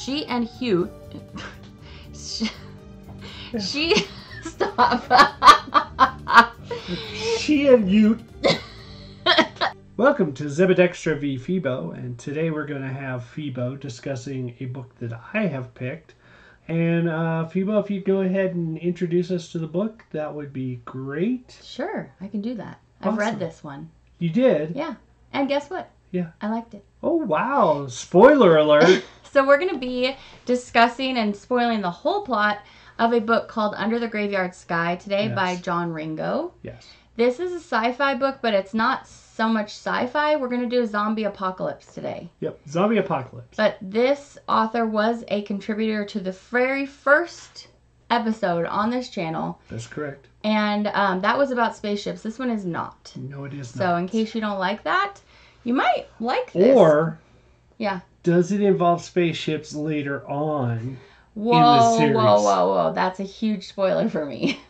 She and Hugh... she... Stop. She and you. Welcome to Zebadextra v Phebo, and today we're going to have Phebo discussing a book that I have picked. And Phebo, if you go ahead and introduce us to the book, that would be great. Sure, I can do that. Awesome. I've read this one. You did? Yeah. And guess what? Yeah. I liked it. Oh, wow. Spoiler alert. So we're going to be discussing and spoiling the whole plot of a book called Under the Graveyard Sky today by John Ringo. Yes. This is a sci-fi book, but it's not so much sci-fi. We're going to do a zombie apocalypse today. Yep, zombie apocalypse. But this author was a contributor to the very first episode on this channel. That's correct. And that was about spaceships. This one is not. No, it is not. So in case you don't like that, you might like this. Or, yeah, does it involve spaceships later on in the whoa, series? whoa. That's a huge spoiler for me.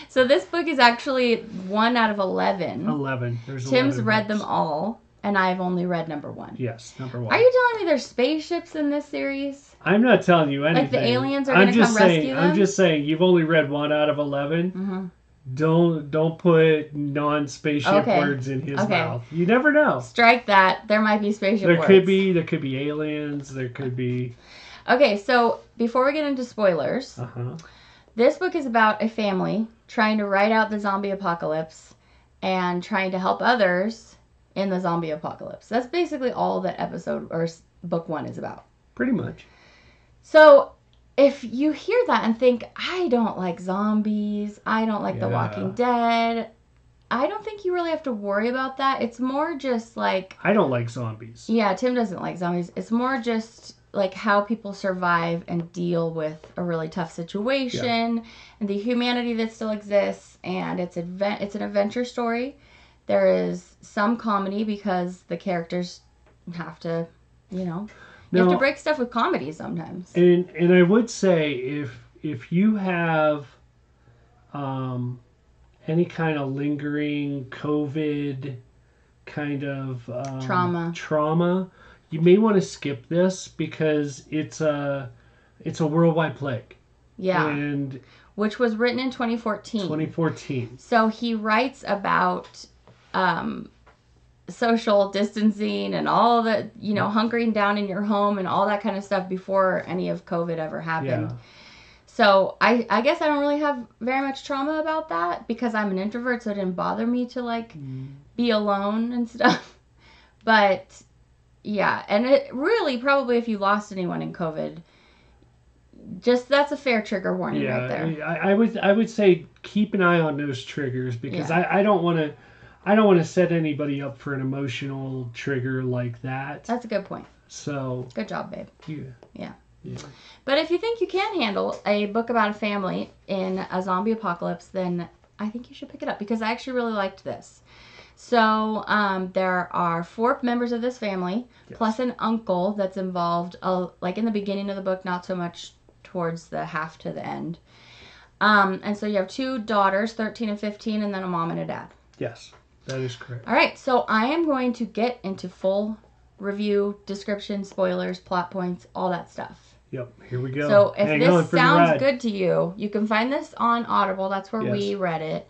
So this book is actually 1 out of 11. 11. There's Tim's 11 read books. them all, and I've only read number 1. Yes, number 1. Are you telling me there's spaceships in this series? I'm not telling you anything. Like the aliens are going to come rescue them? I'm just saying, you've only read 1 out of 11. Mm-hmm. Don't put non-spaceship words in his mouth. You never know. Strike that. There might be spaceship words. There could be aliens. There could be. Okay, so before we get into spoilers, this book is about a family trying to ride out the zombie apocalypse and trying to help others in the zombie apocalypse. That's basically all that episode or book 1 is about. Pretty much. So if you hear that and think, I don't like zombies, I don't like The Walking Dead, I don't think you really have to worry about that. It's more just like... I don't like zombies. Yeah, Tim doesn't like zombies. It's more just like how people survive and deal with a really tough situation and the humanity that still exists. And it's an adventure story. There is some comedy because the characters have to, you have to break stuff with comedy sometimes. And I would say if you have any kind of lingering COVID kind of trauma, you may want to skip this because it's a worldwide plague. Yeah. And which was written in 2014. 2014. So he writes about social distancing and all that, hunkering down in your home and all that kind of stuff before any of COVID ever happened. Yeah. So I guess I don't really have very much trauma about that because I'm an introvert, so it didn't bother me to be alone and stuff. But yeah, and it really probably if you lost anyone in COVID, just that's a fair trigger warning right there. I would say keep an eye on those triggers because I don't want to set anybody up for an emotional trigger like that. That's a good point. So good job, babe. Yeah. But if you think you can handle a book about a family in a zombie apocalypse, then I think you should pick it up because I actually really liked this. So there are 4 members of this family plus an uncle that's involved like in the beginning of the book, not so much towards the half to the end. And so you have 2 daughters, 13 and 15, and then a mom and a dad. Yes, that is correct. All right, so I am going to get into full review, description, spoilers, plot points, all that stuff. Yep, here we go. So if this sounds good to you, you can find this on Audible. That's where we read it.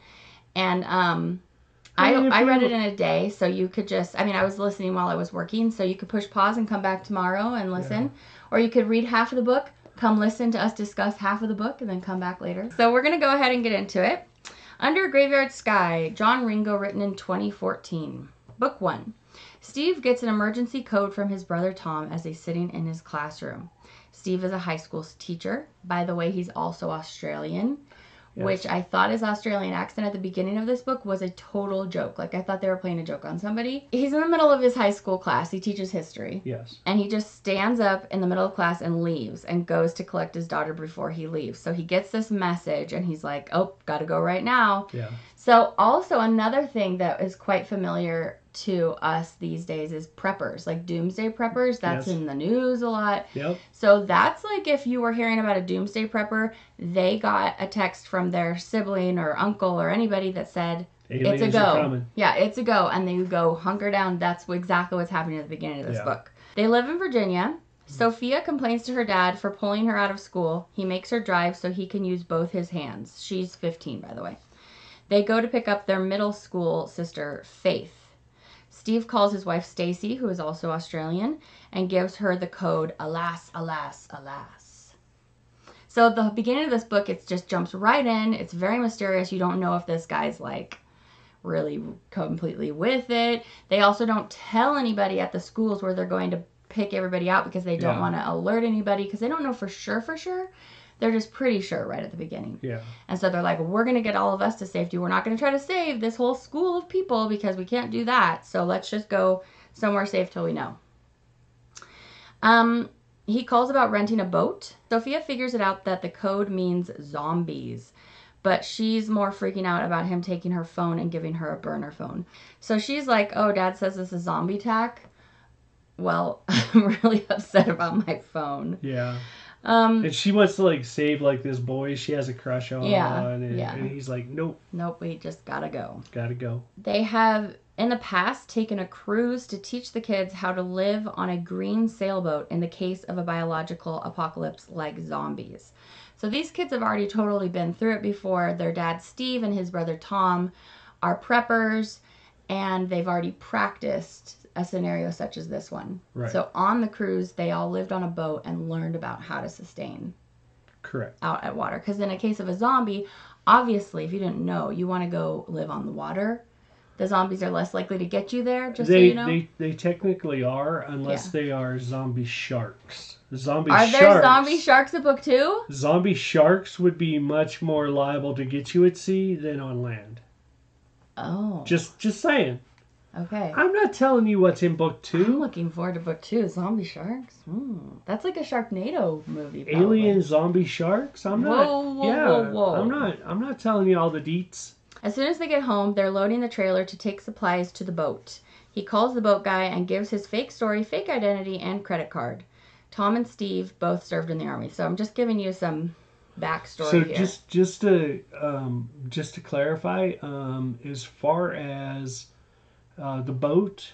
And I read it in a day, so you could I was listening while I was working, so you could push pause and come back tomorrow and listen. Yeah. Or you could read half of the book, come listen to us discuss half of the book, and then come back later. So we're going to go ahead and get into it. Under a Graveyard Sky, John Ringo, written in 2014. Book 1. Steve gets an emergency code from his brother Tom as he's sitting in his classroom. Steve is a high school teacher. By the way, he's also Australian, which I thought his Australian accent at the beginning of this book was a total joke. Like, I thought they were playing a joke on somebody. He's in the middle of his high school class. He teaches history. Yes. And he just stands up in the middle of class and leaves and goes to collect his daughter before he leaves. So he gets this message and he's like, oh, gotta go right now. Yeah. So also another thing that is quite familiar to us these days is preppers, like doomsday preppers. That's in the news a lot. Yep. So that's like if you were hearing about a doomsday prepper, they got a text from their sibling or uncle or anybody that said, aliens it's a go. Are coming. Yeah, it's a go. And they go hunker down. That's exactly what's happening at the beginning of this book. They live in Virginia. Sophia complains to her dad for pulling her out of school. He makes her drive so he can use both his hands. She's 15, by the way. They go to pick up their middle school sister, Faith. Steve calls his wife, Stacy, who is also Australian, and gives her the code, alas, alas, alas. So at the beginning of this book, it just jumps right in. It's very mysterious. You don't know if this guy's like really completely with it. They also don't tell anybody at the schools where they're going to pick everybody out because they don't want to alert anybody because they don't know for sure. They're just pretty sure right at the beginning. Yeah. And so they're like, we're going to get all of us to safety. We're not going to try to save this whole school of people because we can't do that. So let's just go somewhere safe till we know. He calls about renting a boat. Sophia figures it out that the code means zombies. But she's more freaking out about him taking her phone and giving her a burner phone. So she's like, oh, Dad says this is zombie attack. Well, I'm really upset about my phone. Yeah. And she wants to like save like this boy she has a crush on. And he's like, nope. Nope, we just gotta go. Gotta go. They have in the past taken a cruise to teach the kids how to live on a green sailboat in the case of a biological apocalypse like zombies. So these kids have already totally been through it before. Their dad, Steve, and his brother, Tom, are preppers, and they've already practiced a scenario such as this one. Right. So on the cruise, they all lived on a boat and learned about how to sustain out at water. Because in a case of a zombie, obviously, if you didn't know, you want to go live on the water. The zombies are less likely to get you there, so you know. They technically are, unless they are zombie sharks. Are there zombie sharks in book 2? Zombie sharks would be much more liable to get you at sea than on land. Oh. Just saying. Okay. I'm not telling you what's in book 2. I'm looking forward to book 2. Zombie sharks. That's like a Sharknado movie. Probably. Alien zombie sharks? I'm not telling you all the deets. As soon as they get home, they're loading the trailer to take supplies to the boat. He calls the boat guy and gives his fake story, fake identity, and credit card. Tom and Steve both served in the army, so I'm just giving you some backstory here. So just to clarify, as far as the boat,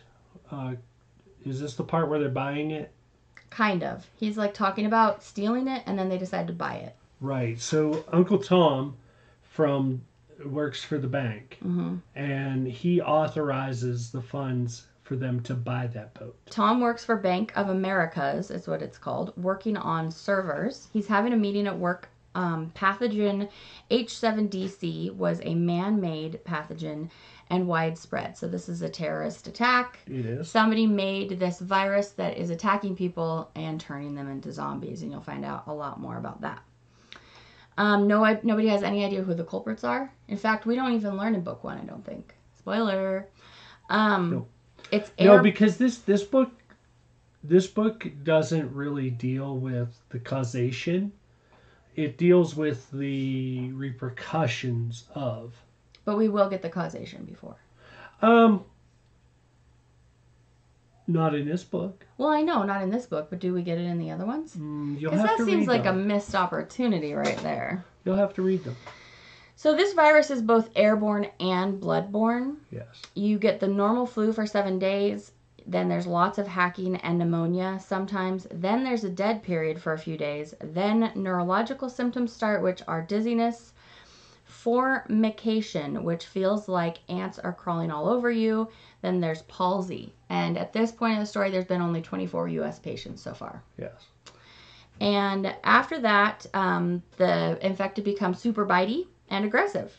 is this the part where they're buying it? Kind of. He's like talking about stealing it, and then they decide to buy it. Right. So Uncle Tom works for the bank, and he authorizes the funds for them to buy that boat. Tom works for Bank of Americas, is what it's called, working on servers. He's having a meeting at work. Pathogen H7DC was a man-made pathogen and widespread. So this is a terrorist attack. It is. Somebody made this virus that is attacking people and turning them into zombies, and you'll find out a lot more about that. Nobody has any idea who the culprits are. In fact, we don't even learn in book 1, I don't think. Spoiler. No. No, because this book doesn't really deal with the causation. It deals with the repercussions of. But we will get the causation before. Not in this book. Well, I know, not in this book, but do we get it in the other ones? Because that seems like a missed opportunity right there. You'll have to read them. So this virus is both airborne and bloodborne. Yes. You get the normal flu for 7 days. Then there's lots of hacking and pneumonia sometimes. Then there's a dead period for a few days. Then neurological symptoms start, which are dizziness, formication, which feels like ants are crawling all over you. Then there's palsy. And at this point in the story, there's been only 24 U.S. patients so far. Yes. And after that, the infected become super bitey and aggressive.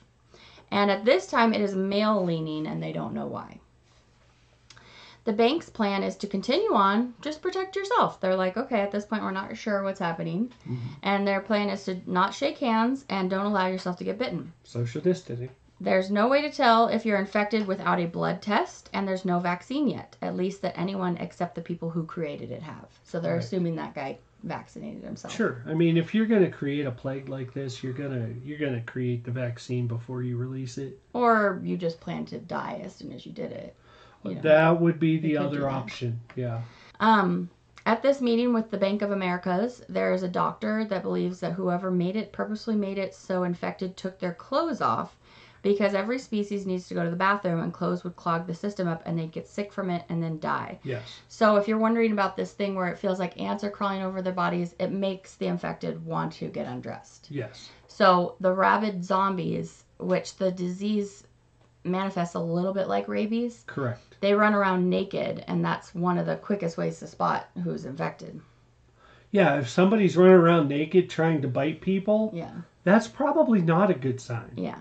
And at this time, it is male-leaning, and they don't know why. The bank's plan is to continue on, just protect yourself. They're like, okay, at this point, we're not sure what's happening. And their plan is to not shake hands and don't allow yourself to get bitten. Social distancing. There's no way to tell if you're infected without a blood test, and there's no vaccine yet, at least that anyone except the people who created it have. So they're assuming that guy vaccinated himself. Sure. I mean, if you're going to create a plague like this, you're gonna create the vaccine before you release it. Or you just plan to die as soon as you did it. That would be the other option. Yeah. At this meeting with the Bank of Americas, there is a doctor that believes that whoever made it purposely made it so infected took their clothes off because every species needs to go to the bathroom, and clothes would clog the system up and they'd get sick from it and then die. Yes. So if you're wondering about this thing where it feels like ants are crawling over their bodies, it makes the infected want to get undressed. Yes. So the rabid zombies, which the disease manifests a little bit like rabies. Correct. They run around naked, and that's one of the quickest ways to spot who's infected. Yeah, if somebody's running around naked trying to bite people, yeah, that's probably not a good sign. Yeah.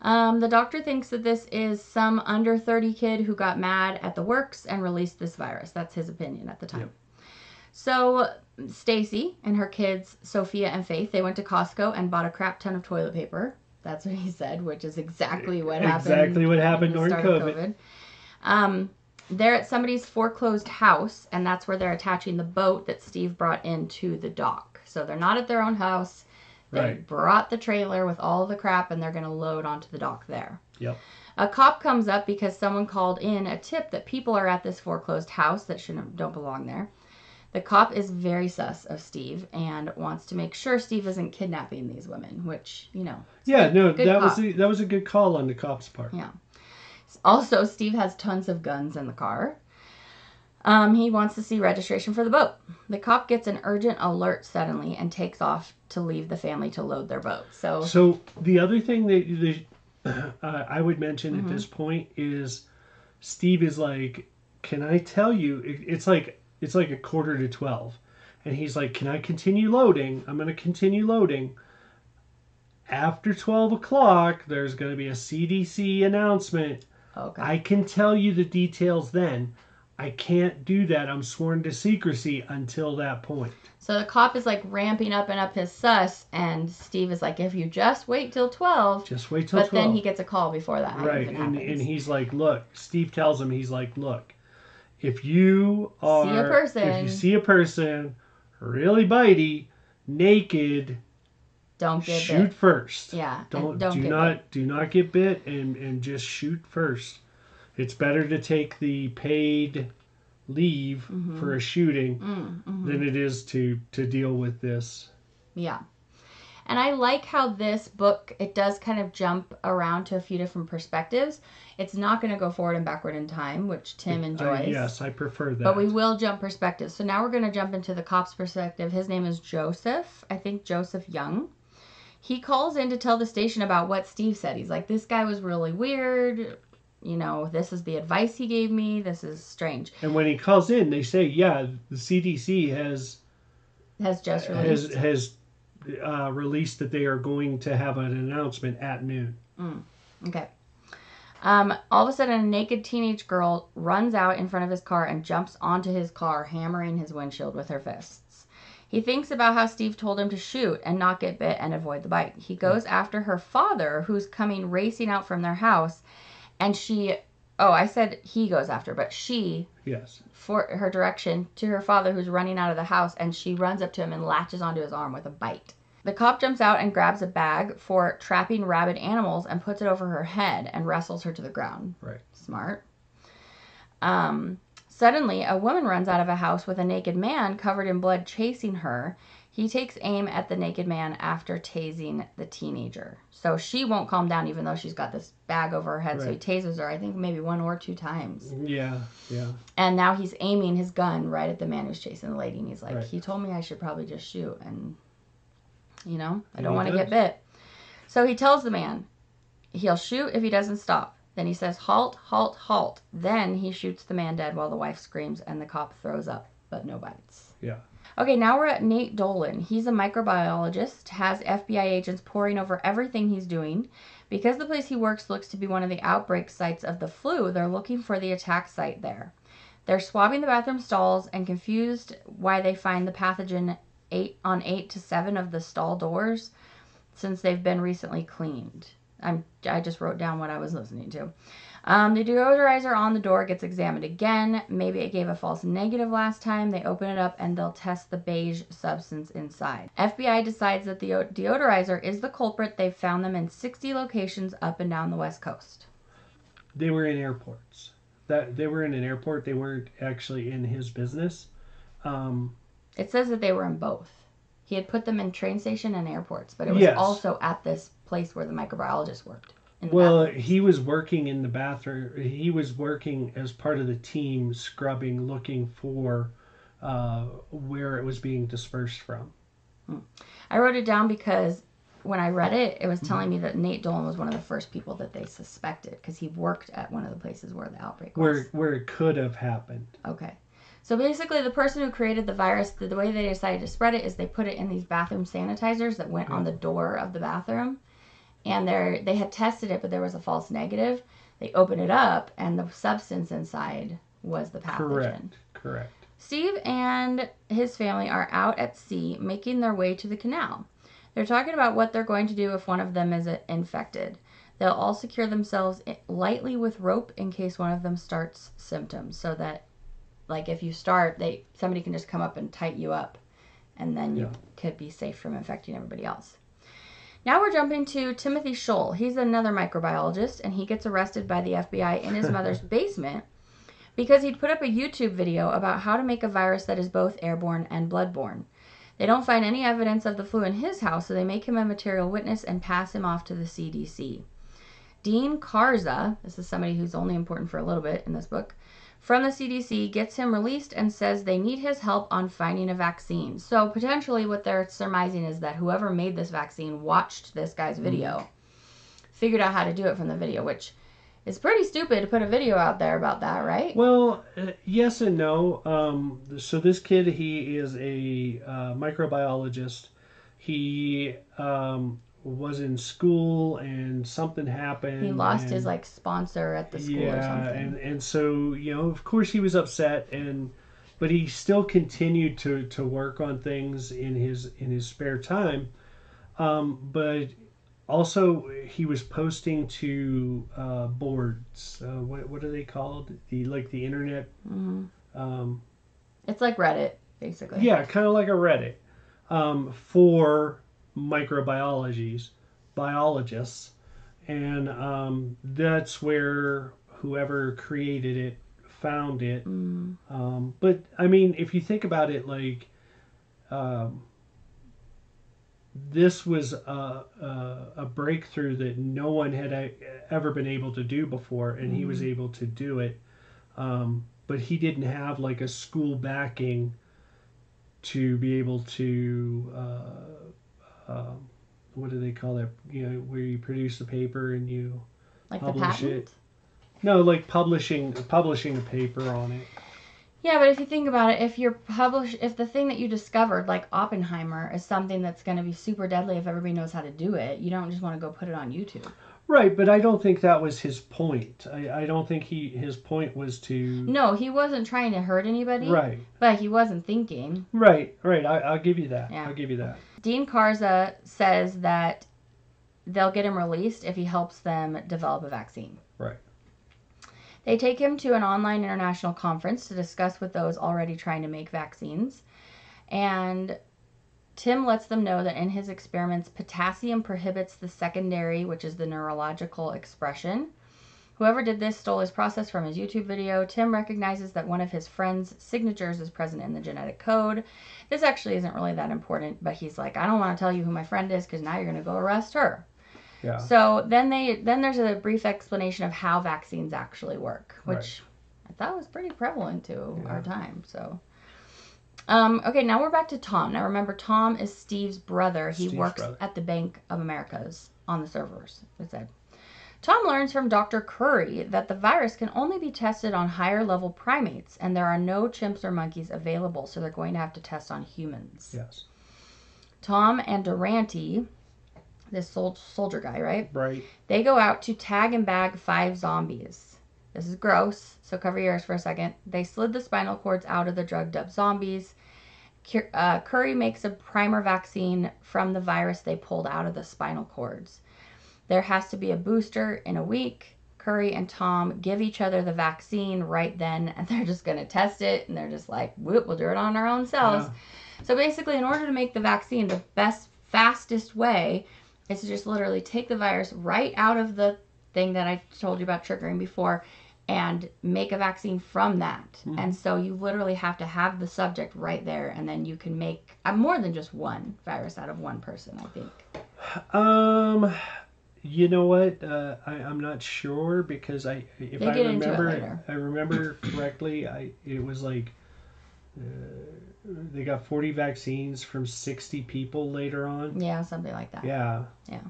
The doctor thinks that this is some under 30 kid who got mad at the works and released this virus. That's his opinion at the time. Yep. So Stacy and her kids, Sophia and Faith, they went to Costco and bought a crap ton of toilet paper. That's what he said, which is exactly what happened. Exactly what happened during COVID. They're at somebody's foreclosed house, and that's where they're attaching the boat that Steve brought into the dock. So they're not at their own house. They brought the trailer with all the crap, and they're going to load onto the dock there. Yep. A cop comes up because someone called in a tip that people are at this foreclosed house that don't belong there. The cop is very sus of Steve and wants to make sure Steve isn't kidnapping these women, which, Yeah, that was a good call on the cop's part. Yeah. Also, Steve has tons of guns in the car. He wants to see registration for the boat. The cop gets an urgent alert suddenly and takes off to leave the family to load their boat. So the other thing that I would mention at this point is Steve is like, can I tell you, it's like 11:45. And he's like, can I continue loading? I'm going to continue loading. After 12 o'clock, there's going to be a CDC announcement. Okay. I can tell you the details then. I can't do that. I'm sworn to secrecy until that point. So the cop is like ramping up and up his sus, and Steve is like, if you just wait till 12. Just wait till 12. But then he gets a call before that even happens. And he's like, look, Steve tells him, he's like, look, if you see a person really bitey, naked, don't get shoot bit. First. Yeah. Do not get bit and just shoot first. It's better to take the paid leave for a shooting than it is to deal with this. Yeah. And I like how this book, it does kind of jump around to a few different perspectives. It's not going to go forward and backward in time, which Tim enjoys. Yes, I prefer that. But we will jump perspectives. So now we're going to jump into the cop's perspective. His name is Joseph. I think Joseph Young. He calls in to tell the station about what Steve said. He's like, this guy was really weird. This is the advice he gave me. This is strange. And when he calls in, they say, yeah, the CDC has just released. Has released that they are going to have an announcement at noon. Okay. All of a sudden, a naked teenage girl runs out in front of his car and jumps onto his car, hammering his windshield with her fists. He thinks about how Steve told him to shoot and not get bit and avoid the bite. He goes after her father, who's coming racing out from their house, and I said he goes after, but she, for her direction to her father, who's running out of the house, and she runs up to him and latches onto his arm with a bite. The cop jumps out and grabs a bag for trapping rabid animals and puts it over her head and wrestles her to the ground. Right. Smart. Suddenly, a woman runs out of a house with a naked man covered in blood chasing her. He takes aim at the naked man after tasing the teenager. So she won't calm down even though she's got this bag over her head. Right. So he tases her, I think maybe 1 or 2 times. Yeah. And now he's aiming his gun right at the man who's chasing the lady. And he's like, he told me I should probably just shoot. And, I don't want to get bit. So he tells the man he'll shoot if he doesn't stop. Then he says, halt, halt, halt. Then he shoots the man dead while the wife screams and the cop throws up, but no bites. Yeah. Okay, now we're at Nate Dolan. He's a microbiologist, has FBI agents poring over everything he's doing. Because the place he works looks to be one of the outbreak sites of the flu, they're looking for the attack site there. They're swabbing the bathroom stalls and confused why they find the pathogen 8 to 7 of the stall doors since they've been recently cleaned. I just wrote down what I was listening to. The deodorizer on the door gets examined again. Maybe it gave a false negative last time. They open it up and they'll test the beige substance inside. FBI decides that the deodorizer is the culprit. They've found them in 60 locations up and down the West Coast. They were in airports. They were in an airport. They weren't actually in his business. It says that they were in both. He had put them in train station and airports, but it was also at this place where the microbiologist worked. Well, he was working in the bathroom. He was working as part of the team, scrubbing, looking for where it was being dispersed from. I wrote it down because when I read it, it was telling me that Nate Dolan was one of the first people that they suspected because he worked at one of the places where the outbreak was. Where it could have happened. Okay. So basically, the person who created the virus, the way they decided to spread it is they put it in these bathroom sanitizers that went on the door of the bathroom. And they had tested it, but there was a false negative. They opened it up, and the substance inside was the pathogen. Correct. Steve and his family are out at sea making their way to the canal. They're talking about what they're going to do if one of them is infected. They'll all secure themselves lightly with rope in case one of them starts symptoms, so that, like, if you start, somebody can just come up and tighten you up, and then you could be safe from infecting everybody else. Now we're jumping to Timothy Scholl. He's another microbiologist, and he gets arrested by the FBI in his mother's basement because he'd put up a YouTube video about how to make a virus that is both airborne and bloodborne. They don't find any evidence of the flu in his house, so they make him a material witness and pass him off to the CDC. Dean Karza, this is somebody who's only important for a little bit in this book, from the CDC, gets him released and says they need his help on finding a vaccine. So potentially what they're surmising is that whoever made this vaccine watched this guy's video, figured out how to do it from the video, which is pretty stupid to put a video out there about that, right? Well, yes and no. So this kid, he is a microbiologist. He was in school and something happened. He lost his sponsor at the school or something. and so of course he was upset, but he still continued to work on things in his spare time. But also he was posting to boards. What are they called? The internet. Mm-hmm. It's like Reddit, basically. Yeah, kind of like a Reddit for biologists, and that's where whoever created it found it. But I mean, if you think about it, this was a breakthrough that no one had ever been able to do before, and he was able to do it. But he didn't have a school backing to be able to what do they call that? Where you produce a paper and you publish it. No, publishing a paper on it. Yeah, but if you think about it, if the thing that you discovered, like Oppenheimer, is something that's going to be super deadly if everybody knows how to do it, you don't just want to go put it on YouTube. Right, but I don't think that was his point. I don't think his point was to... No, he wasn't trying to hurt anybody. Right. But he wasn't thinking. Right. I'll give you that. Yeah. I'll give you that. Dean Karza says that they'll get him released if he helps them develop a vaccine. Right. They take him to an online international conference to discuss with those already trying to make vaccines. And Tim lets them know that in his experiments, potassium prohibits the secondary, which is the neurological expression. Whoever did this stole his process from his YouTube video. Tim recognizes that one of his friend's signatures is present in the genetic code. This actually isn't really that important, but he's like, I don't want to tell you who my friend is because now you're going to go arrest her. Yeah. So then there's a brief explanation of how vaccines actually work, which I thought was pretty prevalent to our time. So, okay, now we're back to Tom. Now remember, Tom is Steve's brother. He works at the Bank of America's on the servers, it said. Tom learns from Dr. Curry that the virus can only be tested on higher level primates, and there are no chimps or monkeys available, so they're going to have to test on humans. Yes. Tom and Durante, this soldier guy, right? Right. They go out to tag and bag 5 zombies. This is gross, so cover your ears for a second. They slid the spinal cords out of the drugged up zombies. Curry makes a primer vaccine from the virus they pulled out of the spinal cords. There has to be a booster in a week. Curry and Tom give each other the vaccine right then, and they're just going to test it, and they're just like, whoop, we'll do it on our own cells. Yeah. So basically, in order to make the vaccine, the fastest way is to just literally take the virus right out of the thing that I told you about triggering before and make a vaccine from that. Mm-hmm. And so you literally have to have the subject right there, and then you can make more than just one virus out of one person, I think. You know what? I'm not sure because I remember correctly, it was like they got 40 vaccines from 60 people later on. Yeah, something like that. Yeah. Yeah.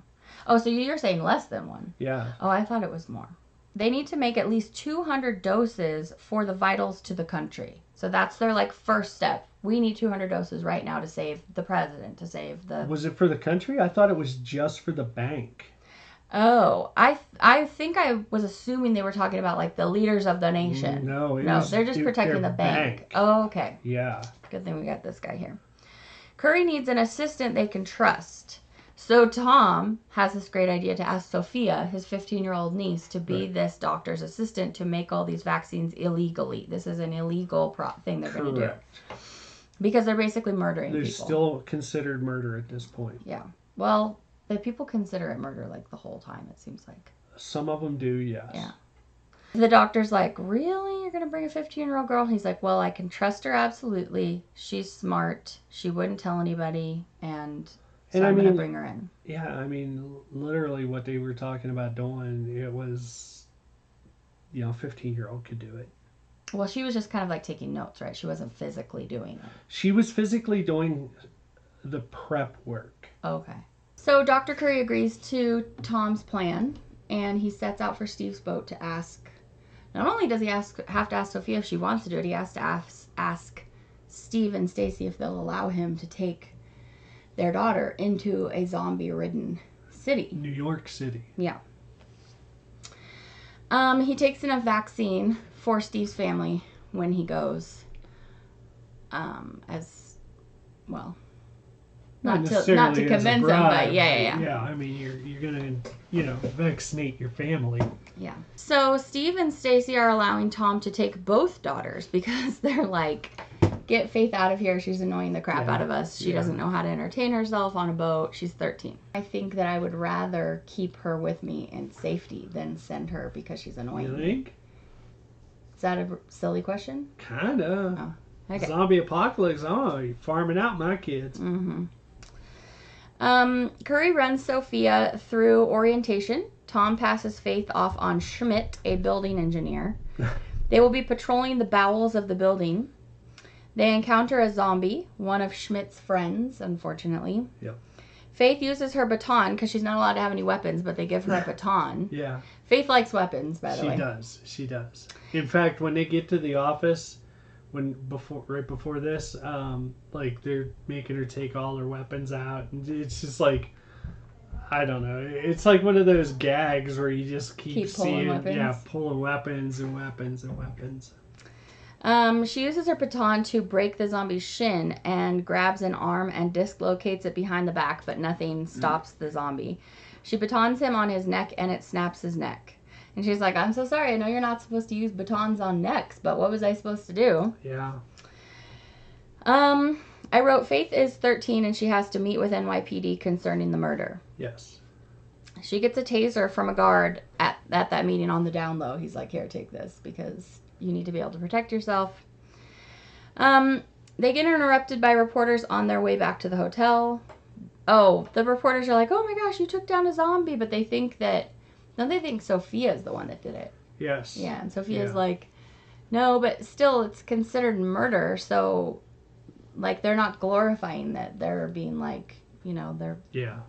Oh, so you're saying less than one? Yeah. Oh, I thought it was more. They need to make at least 200 doses for the vitals to the country. So that's their like first step. We need 200 doses right now to save the president, to save the... Was it for the country? I thought it was just for the bank. Oh, I think I was assuming they were talking about like the leaders of the nation. No, they're just protecting the bank. Oh, okay. Yeah. Good thing we got this guy here. Curry needs an assistant they can trust. So Tom has this great idea to ask Sophia, his 15-year-old niece, to be this doctor's assistant to make all these vaccines illegally. This is an illegal thing they're going to do. Because they're basically murdering people. They're still considered murder at this point. Yeah. Well, the people consider it murder like the whole time, it seems like. Some of them do, yes. Yeah. The doctor's like, really? You're going to bring a 15-year-old girl? He's like, well, I can trust her absolutely. She's smart. She wouldn't tell anybody. And I'm going to bring her in. Yeah, I mean, literally what they were talking about doing, it was, a 15-year-old could do it. Well, she was just kind of like taking notes, right? She wasn't physically doing it. She was physically doing the prep work. Okay. So Dr. Curry agrees to Tom's plan, and he sets out for Steve's boat to ask. Not only does he have to ask Sophia if she wants to do it, he has to ask Steve and Stacy if they'll allow him to take their daughter into a zombie-ridden city. New York City. Yeah. He takes enough vaccine for Steve's family when he goes. As well. Not to convince them, but yeah. Yeah, I mean, you're gonna, vaccinate your family. Yeah. So Steve and Stacy are allowing Tom to take both daughters because they're like, get Faith out of here. She's annoying the crap out of us. She doesn't know how to entertain herself on a boat. She's 13. I think that I would rather keep her with me in safety than send her because she's annoying. You think? Is that a silly question? Kinda. Oh, okay. Zombie apocalypse. Oh, you're farming out my kids. Mm-hmm. Curry runs Sophia through orientation. Tom passes Faith off on Schmidt, a building engineer. They will be patrolling the bowels of the building. They encounter a zombie, one of Schmidt's friends, unfortunately. Yep. Faith uses her baton because she's not allowed to have any weapons, but they give her a baton. Yeah. Faith likes weapons, by the way. She does. In fact, when they get to the office, right before this, they're making her take all her weapons out, and it's just like, I don't know. It's like one of those gags where you just keep seeing, pulling weapons and weapons and weapons. She uses her baton to break the zombie's shin and grabs an arm and dislocates it behind the back, but nothing stops the zombie. She batons him on his neck and it snaps his neck. And she's like, I'm so sorry. I know you're not supposed to use batons on necks, but what was I supposed to do? Yeah. I wrote Faith is 13 and she has to meet with NYPD concerning the murder. Yes. She gets a taser from a guard at that meeting on the down low. He's like, here, take this because you need to be able to protect yourself. They get interrupted by reporters on their way back to the hotel. Oh, the reporters are like, oh my gosh, you took down a zombie. But they think Sophia's the one that did it. Yes. Yeah, and Sophia's like, no, but still it's considered murder. So, like, they're not glorifying that. They're being like, they're... Yeah.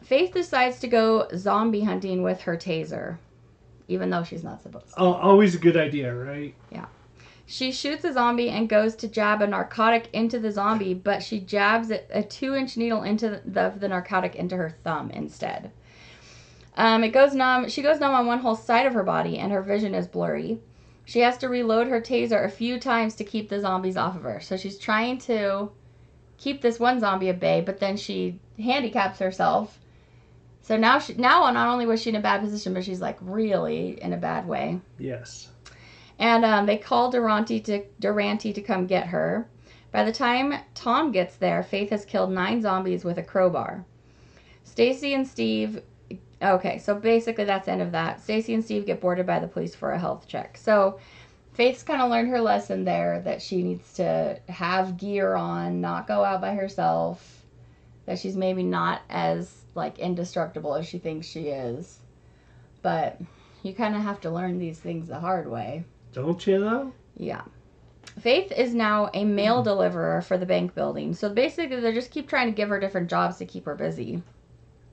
Faith decides to go zombie hunting with her taser. Even though she's not supposed to. Oh, always a good idea, right? Yeah. She shoots a zombie and goes to jab a narcotic into the zombie, but she jabs a 2-inch needle into the narcotic into her thumb instead. It goes numb. She goes numb on one whole side of her body, and her vision is blurry. She has to reload her taser a few times to keep the zombies off of her. So she's trying to keep this one zombie at bay, but then she handicaps herself. So now not only was she in a bad position, but she's like really in a bad way. Yes. And they call Durante to come get her. By the time Tom gets there, Faith has killed 9 zombies with a crowbar. Stacy and Steve Okay, so basically that's the end of that. Stacy and Steve get boarded by the police for a health check. So Faith's kind of learned her lesson there, that she needs to have gear on, not go out by herself, that she's maybe not as, like, indestructible as she thinks she is. But you kind of have to learn these things the hard way. Don't you, though? Yeah. Faith is now a mail deliverer for the bank building. So basically they just keep trying to give her different jobs to keep her busy.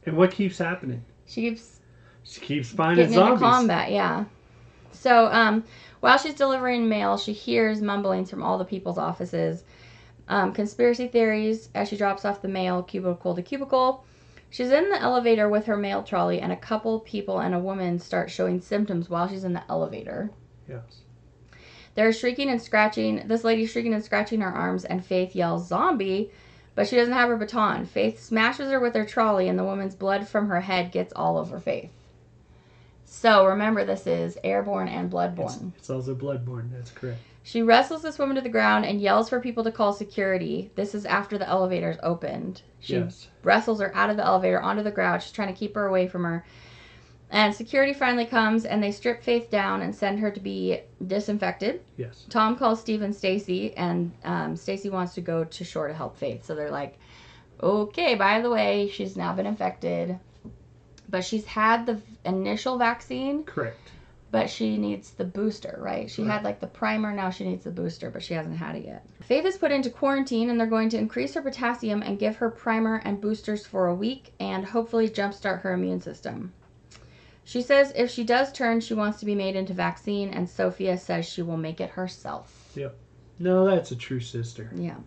And what keeps happening? She keeps finding zombies. Into combat, yeah. So while she's delivering mail, she hears mumblings from all the people's offices. Conspiracy theories as she drops off the mail cubicle to cubicle. She's in the elevator with her mail trolley, and a couple people and a woman start showing symptoms while she's in the elevator. Yes. They're shrieking and scratching. This lady's shrieking and scratching her arms, and Faith yells, "Zombie!" But she doesn't have her baton. Faith smashes her with her trolley, and the woman's blood from her head gets all over Faith. So remember, this is airborne and bloodborne. It's also bloodborne, that's correct. She wrestles this woman to the ground and yells for people to call security. This is after the elevator's opened. She wrestles her out of the elevator onto the ground. She's trying to keep her away from her. And security finally comes, and they strip Faith down and send her to be disinfected. Yes. Tom calls Steve and Stacy, and Stacy wants to go to shore to help Faith. So they're like, okay, by the way, she's now been infected. But she's had the initial vaccine. Correct. But she needs the booster, right? She had like the primer, now she needs the booster, but she hasn't had it yet. Faith is put into quarantine, and they're going to increase her potassium and give her primer and boosters for a week and hopefully jumpstart her immune system. She says if she does turn, she wants to be made into vaccine, and Sophia says she will make it herself. Yep. No, that's a true sister. Yeah.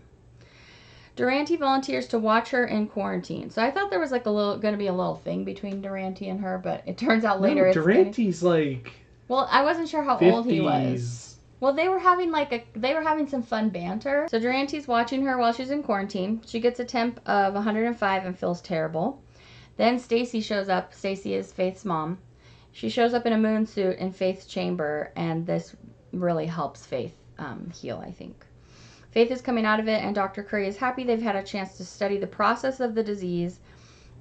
Durante volunteers to watch her in quarantine. So I thought there was like going to be a little thing between Durante and her, but it turns out later it's Durante's like... Well, I wasn't sure how 50s. old he was. Well, they were having some fun banter. So Durante's watching her while she's in quarantine. She gets a temp of 105 and feels terrible. Then Stacy shows up. Stacy is Faith's mom. She shows up in a moon suit in Faith's chamber, and this really helps Faith heal, I think. Faith is coming out of it, and Dr. Curry is happy they've had a chance to study the process of the disease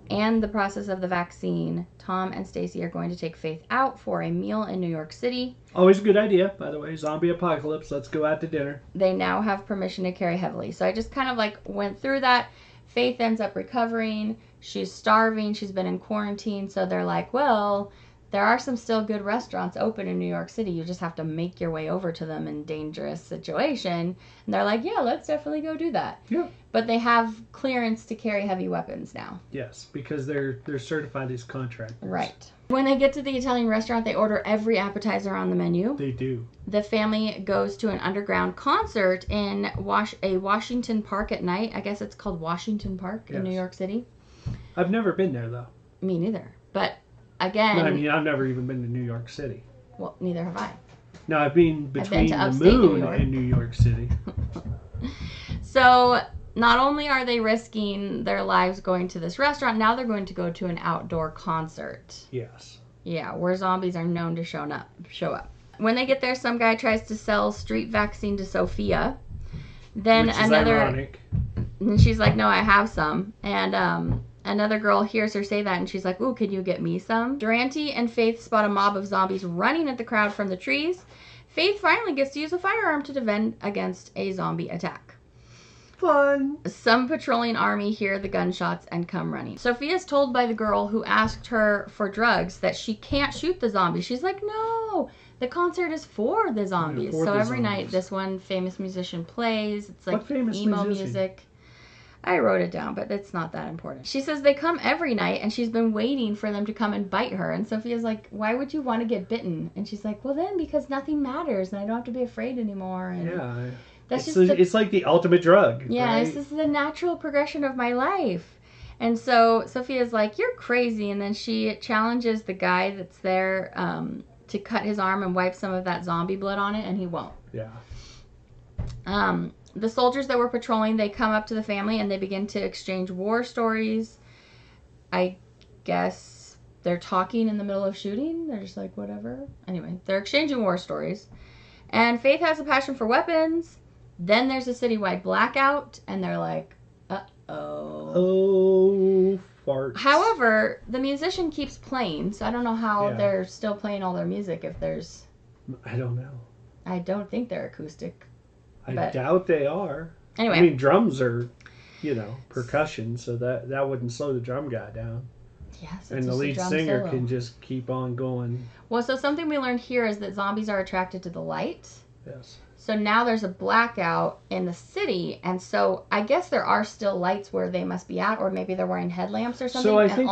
and the process of the vaccine. Tom and Stacy are going to take Faith out for a meal in New York City. Always a good idea, by the way. Zombie apocalypse. Let's go out to dinner. They now have permission to carry heavily. So I just kind of like went through that. Faith ends up recovering. She's starving. She's been in quarantine. So they're like, well, there are some still good restaurants open in New York City. You just have to make your way over to them in dangerous situation. And they're like, yeah, let's definitely go do that. Yeah. But they have clearance to carry heavy weapons now. Yes, because they're certified as contractors. Right. When they get to the Italian restaurant, they order every appetizer on the menu. They do. The family goes to an underground concert in a Washington Park at night. I guess it's called Washington Park in New York City. I've never been there, though. Me neither. But again... I mean, I've never even been to New York City. Well, neither have I. No, I've been between the moon and New York City. So... not only are they risking their lives going to this restaurant, now they're going to go to an outdoor concert. Yes. Yeah, where zombies are known to show up. When they get there, some guy tries to sell street vaccine to Sophia. Then which is ironic. And she's like, no, I have some. And another girl hears her say that, and she's like, ooh, could you get me some? Durante and Faith spot a mob of zombies running at the crowd from the trees. Faith finally gets to use a firearm to defend against a zombie attack. Fun. Some patrolling army hear the gunshots and come running. Sophia is told by the girl who asked her for drugs that she can't shoot the zombies. She's like, no, the concert is for the zombies. So every night this one famous musician plays. It's like emo music. I wrote it down, but it's not that important. She says they come every night, and she's been waiting for them to come and bite her. And Sophia's like, why would you want to get bitten? And she's like, well then, because nothing matters, and I don't have to be afraid anymore. And yeah. It's like the ultimate drug. Yeah, right? This is the natural progression of my life. And so Sophia's like, you're crazy. And then she challenges the guy that's there to cut his arm and wipe some of that zombie blood on it, and he won't. Yeah. The soldiers that were patrolling, they come up to the family and they begin to exchange war stories. I guess they're talking in the middle of shooting. They're just like, whatever. Anyway, they're exchanging war stories. And Faith has a passion for weapons. Then there's a citywide blackout, and they're like, uh-oh. Oh, farts. However, the musician keeps playing, so I don't know how they're still playing all their music if there's... I don't know. I don't think they're acoustic. I doubt they are. Anyway. I mean, drums are, percussion, so that wouldn't slow the drum guy down. Yes, and the lead singer can just keep on going. Well, so something we learned here is that zombies are attracted to the light. Yes. So now there's a blackout in the city, and so I guess there are still lights where they must be at, or maybe they're wearing headlamps or something. So I think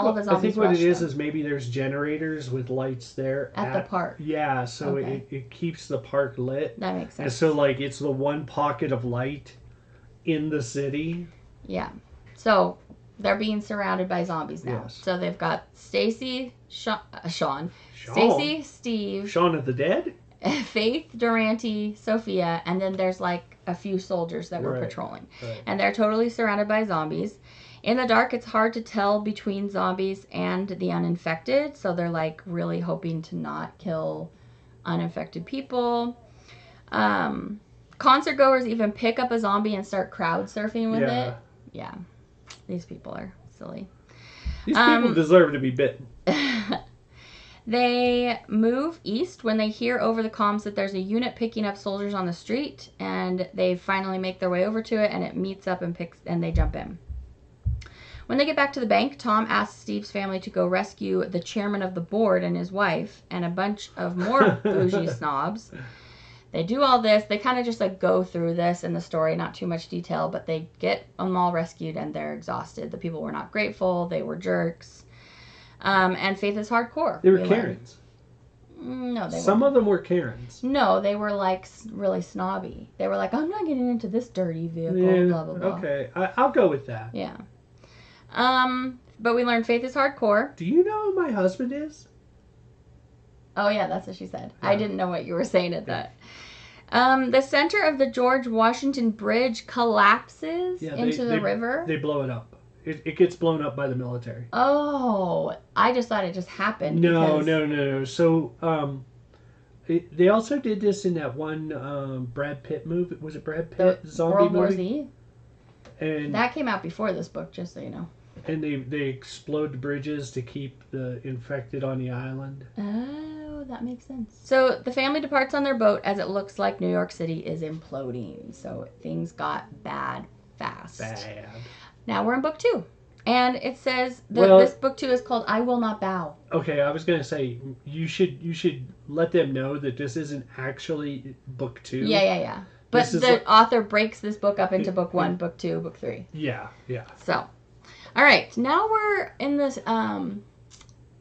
what it is maybe there's generators with lights there at the park. Yeah, so it keeps the park lit. That makes sense. And so it's the one pocket of light in the city. Yeah. So they're being surrounded by zombies now. Yes. So they've got Stacy, Sean, Stacy, Steve, Shaun of the Dead. Faith, Durante, Sophia, and then there's a few soldiers that were patrolling. Right. And they're totally surrounded by zombies. In the dark, it's hard to tell between zombies and the uninfected, so they're really hoping to not kill uninfected people. Concert goers even pick up a zombie and start crowd surfing with it. Yeah. These people are silly. These people deserve to be bitten. They move east when they hear over the comms that there's a unit picking up soldiers on the street, and they finally make their way over to it, and it meets up and they jump in. When they get back to the bank, Tom asks Steve's family to go rescue the chairman of the board and his wife and a bunch of more bougie snobs. They do all this. They kind of just go through this in the story, not too much detail, but they get them all rescued, and they're exhausted. The people were not grateful. They were jerks. And Faith is hardcore. They were Karens. No, they weren't. Some of them were Karens. No, they were really snobby. They were I'm not getting into this dirty vehicle, blah, blah, blah. Okay, I'll go with that. Yeah. But we learned Faith is hardcore. Do you know who my husband is? Oh, yeah, that's what she said. Yeah. I didn't know what you were saying at that. The center of the George Washington Bridge collapses into the river. They blow it up. It gets blown up by the military. Oh, I just thought it just happened. No. So, they also did this in that one Brad Pitt movie. Was it Brad Pitt? Zombie World movie? War Z? And that came out before this book, just so you know. And they explode bridges to keep the infected on the island. Oh, that makes sense. So the family departs on their boat as it looks like New York City is imploding. So things got bad fast. Bad. Now we're in book 2. And it says this book 2 is called I Will Not Bow. Okay, I was going to say, you should let them know that this isn't actually book 2. Yeah. But the author breaks this book up into book 1, book 2, book 3. Yeah. So, all right. Now we're in this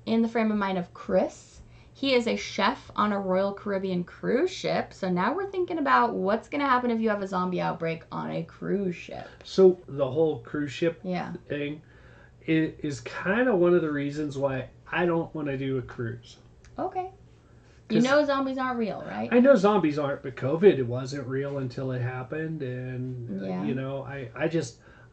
in the frame of mind of Chris. He is a chef on a Royal Caribbean cruise ship. So now we're thinking about what's going to happen if you have a zombie outbreak on a cruise ship. So the whole cruise ship thing is kind of one of the reasons why I don't want to do a cruise. Okay. You know zombies aren't real, right? I know zombies aren't, but COVID wasn't real until it happened. And,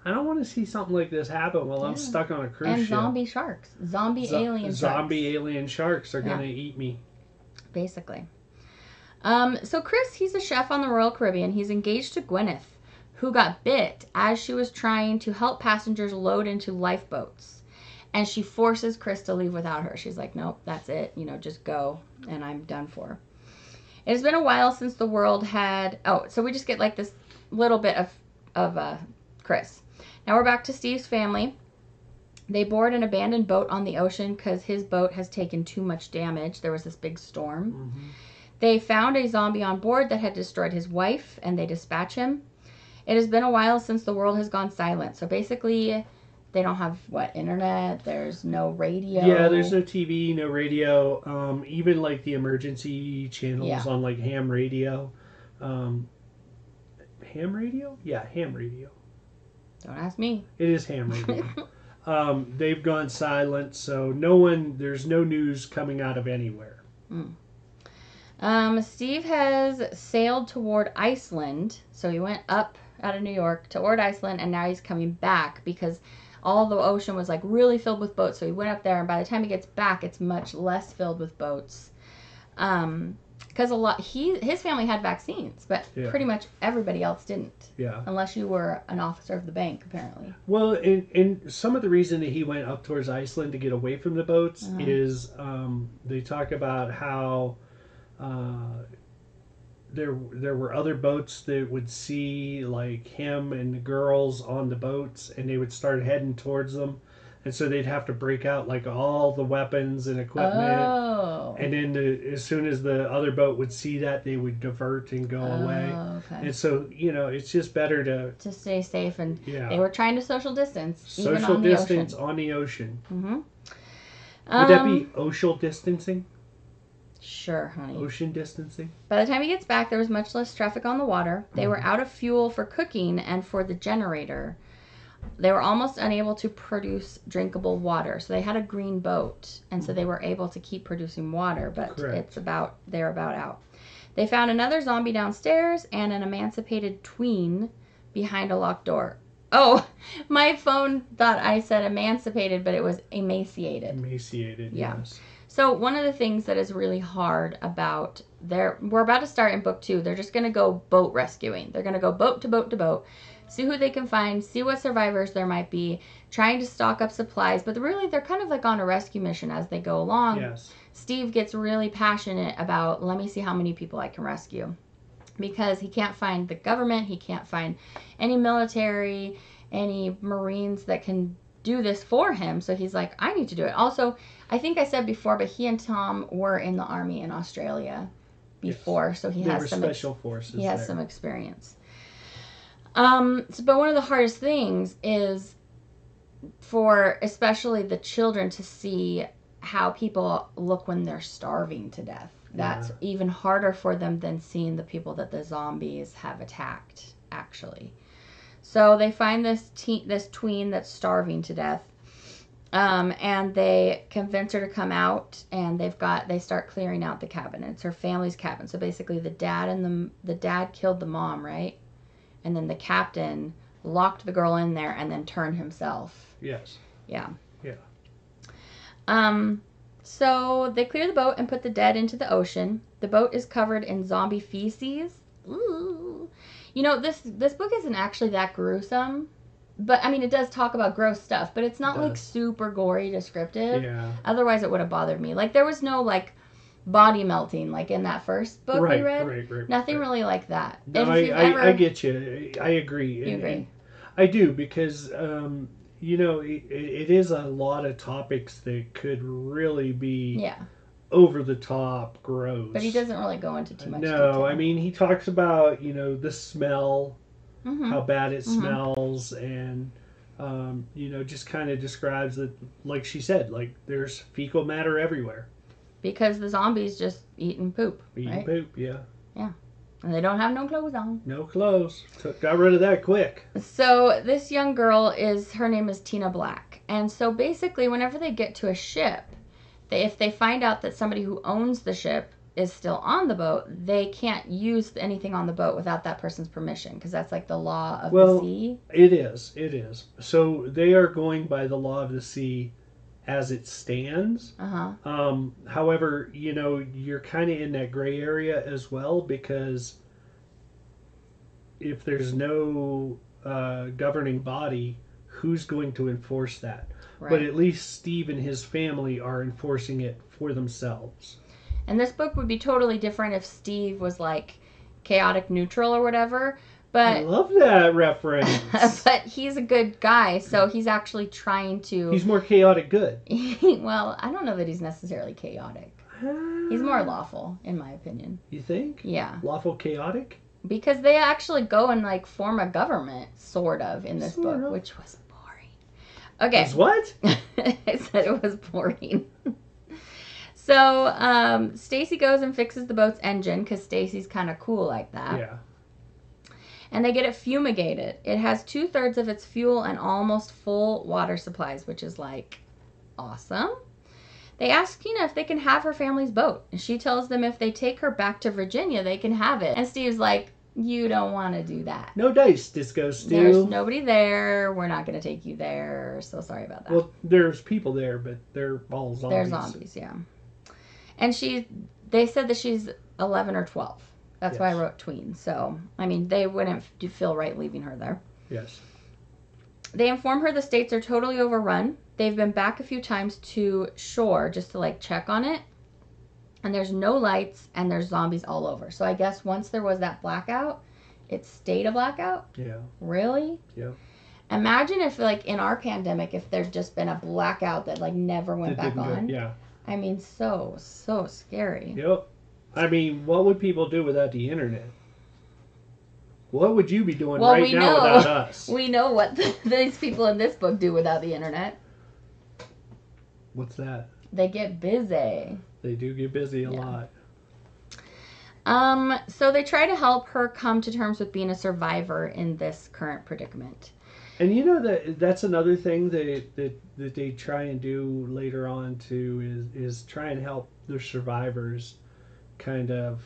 I don't want to see something like this happen while I'm stuck on a cruise ship. And zombie sharks. Alien sharks. Zombie alien sharks are going to eat me. Basically. So Chris, he's a chef on the Royal Caribbean. He's engaged to Gwyneth, who got bit as she was trying to help passengers load into lifeboats. And she forces Chris to leave without her. She's like, nope, that's it. Just go. And I'm done for. It has been a while since the world had... Oh, so we just get this little bit of Chris. Now we're back to Steve's family. They board an abandoned boat on the ocean because his boat has taken too much damage. There was this big storm. Mm-hmm. They found a zombie on board that had destroyed his wife, and they dispatch him. It has been a while since the world has gone silent. So basically, they don't have, internet? There's no radio. Yeah, there's no TV, no radio. Even the emergency channels on ham radio. Ham radio? Yeah, ham radio. Don't ask me. It is ham radio. They've gone silent, so there's no news coming out of anywhere. Steve has sailed toward Iceland. So he went up out of New York toward Iceland, and now he's coming back because all the ocean was really filled with boats. So he went up there, and by the time he gets back, it's much less filled with boats. Because his family had vaccines, but pretty much everybody else didn't. Yeah. Unless you were an officer of the bank, apparently. Well, and some of the reason that he went up towards Iceland to get away from the boats is they talk about how there were other boats that would see like him and the girls on the boats, and they would start heading towards them. And so they'd have to break out like all the weapons and equipment. Oh. And then as soon as the other boat would see that, they would divert and go away. Okay. And so, it's just better to stay safe. And they were trying to social distance. Social distance on the ocean. Mm-hmm. Would that be ocean distancing? Sure, honey. Ocean distancing? By the time he gets back, there was much less traffic on the water. They were out of fuel for cooking and for the generator. They were almost unable to produce drinkable water. So they had a green boat, and so they were able to keep producing water, but they're about out. They found another zombie downstairs and an emancipated tween behind a locked door. Oh, my phone thought I said emancipated, but it was emaciated. Emaciated, yeah. Yes. So one of the things that is really hard about we're about to start in book 2. They're just going to go boat rescuing. They're going to go boat to boat to boat, see who they can find, see what survivors there might be, trying to stock up supplies. But really, they're kind of like on a rescue mission as they go along. Yes. Steve gets really passionate about, let me see how many people I can rescue. Because he can't find the government, he can't find any military, any Marines that can do this for him. So he's like, I need to do it. Also, I think I said before, but he and Tom were in the army in Australia before, so he has some special forces. He has some experience. But one of the hardest things is for especially the children to see how people look when they're starving to death. That's even harder for them than seeing the people that the zombies have attacked, actually. So they find this tween that's starving to death, and they convince her to come out, and they start clearing out the cabin. It's her family's cabin. So basically, the dad killed the mom, right? And then the captain locked the girl in there and then turned himself. Yes. Yeah. Yeah. So they clear the boat and put the dead into the ocean. The boat is covered in zombie feces. Ooh. This book isn't actually that gruesome. But, I mean, it does talk about gross stuff. But it's not, like, super gory descriptive. Yeah. Otherwise, it would have bothered me. Like, there was no, like, body melting, like in that first book we read. Right. Nothing really like that. No, I get you. I agree. You agree? And I do, because, it is a lot of topics that could really be over the top gross. But he doesn't really go into too much detail. I mean, he talks about, the smell, how bad it smells, and, just kind of describes that, like she said, like there's fecal matter everywhere. Because the zombies just eating poop. Eating poop, yeah. Yeah. And they don't have no clothes on. No clothes. Got rid of that quick. So this young girl her name is Tina Black. And so basically whenever they get to a ship, if they find out that somebody who owns the ship is still on the boat, they can't use anything on the boat without that person's permission. Because that's like the law of the sea. It is. So they are going by the law of the sea as it stands. However, you're kind of in that gray area as well, because if there's no governing body, who's going to enforce that? Right. But at least Steve and his family are enforcing it for themselves. And this book would be totally different if Steve was like chaotic neutral or whatever. But I love that reference. But he's a good guy, so he's actually trying to... He's more chaotic good. Well, I don't know that he's necessarily chaotic. He's more lawful, in my opinion. You think? Yeah. Lawful chaotic? Because they actually go and like form a government, sort of, in this book, which was boring. Okay. Was what? I said it was boring. So, Stacy goes and fixes the boat's engine, because Stacy's kind of cool like that. Yeah. And they get it fumigated. It has 2/3 of its fuel and almost full water supplies, which is like awesome. They ask Tina if they can have her family's boat. And she tells them if they take her back to Virginia, they can have it. And Steve's like, you don't want to do that. No dice, Disco Stu. There's nobody there. We're not going to take you there. So sorry about that. Well, there's people there, but they're all zombies. They're zombies, yeah. And they said that she's 11 or 12. That's why I wrote tween. So, I mean, they wouldn't feel right leaving her there. Yes. They inform her the states are totally overrun. They've been back a few times to shore just to, like, check on it. And there's no lights, and there's zombies all over. So I guess once there was that blackout, it stayed a blackout? Yeah. Really? Yeah. Imagine if, like, in our pandemic, if there'd just been a blackout that, like, never went back on. Yeah. I mean, so scary. Yep. I mean, what would people do without the internet? What would you be doing now without us? We know what these people in this book do without the internet. What's that? They get busy. They do get busy a lot. So they try to help her come to terms with being a survivor in this current predicament. And you know that's another thing that they try and do later on too is try and help the survivors kind of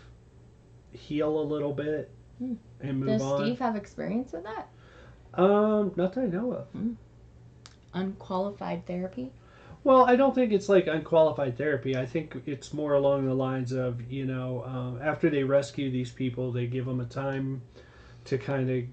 heal a little bit and move on. Does Steve have experience with that? Not that I know of. Unqualified therapy? Well, I don't think it's like unqualified therapy. I think it's more along the lines of, after they rescue these people, they give them a time to kind of,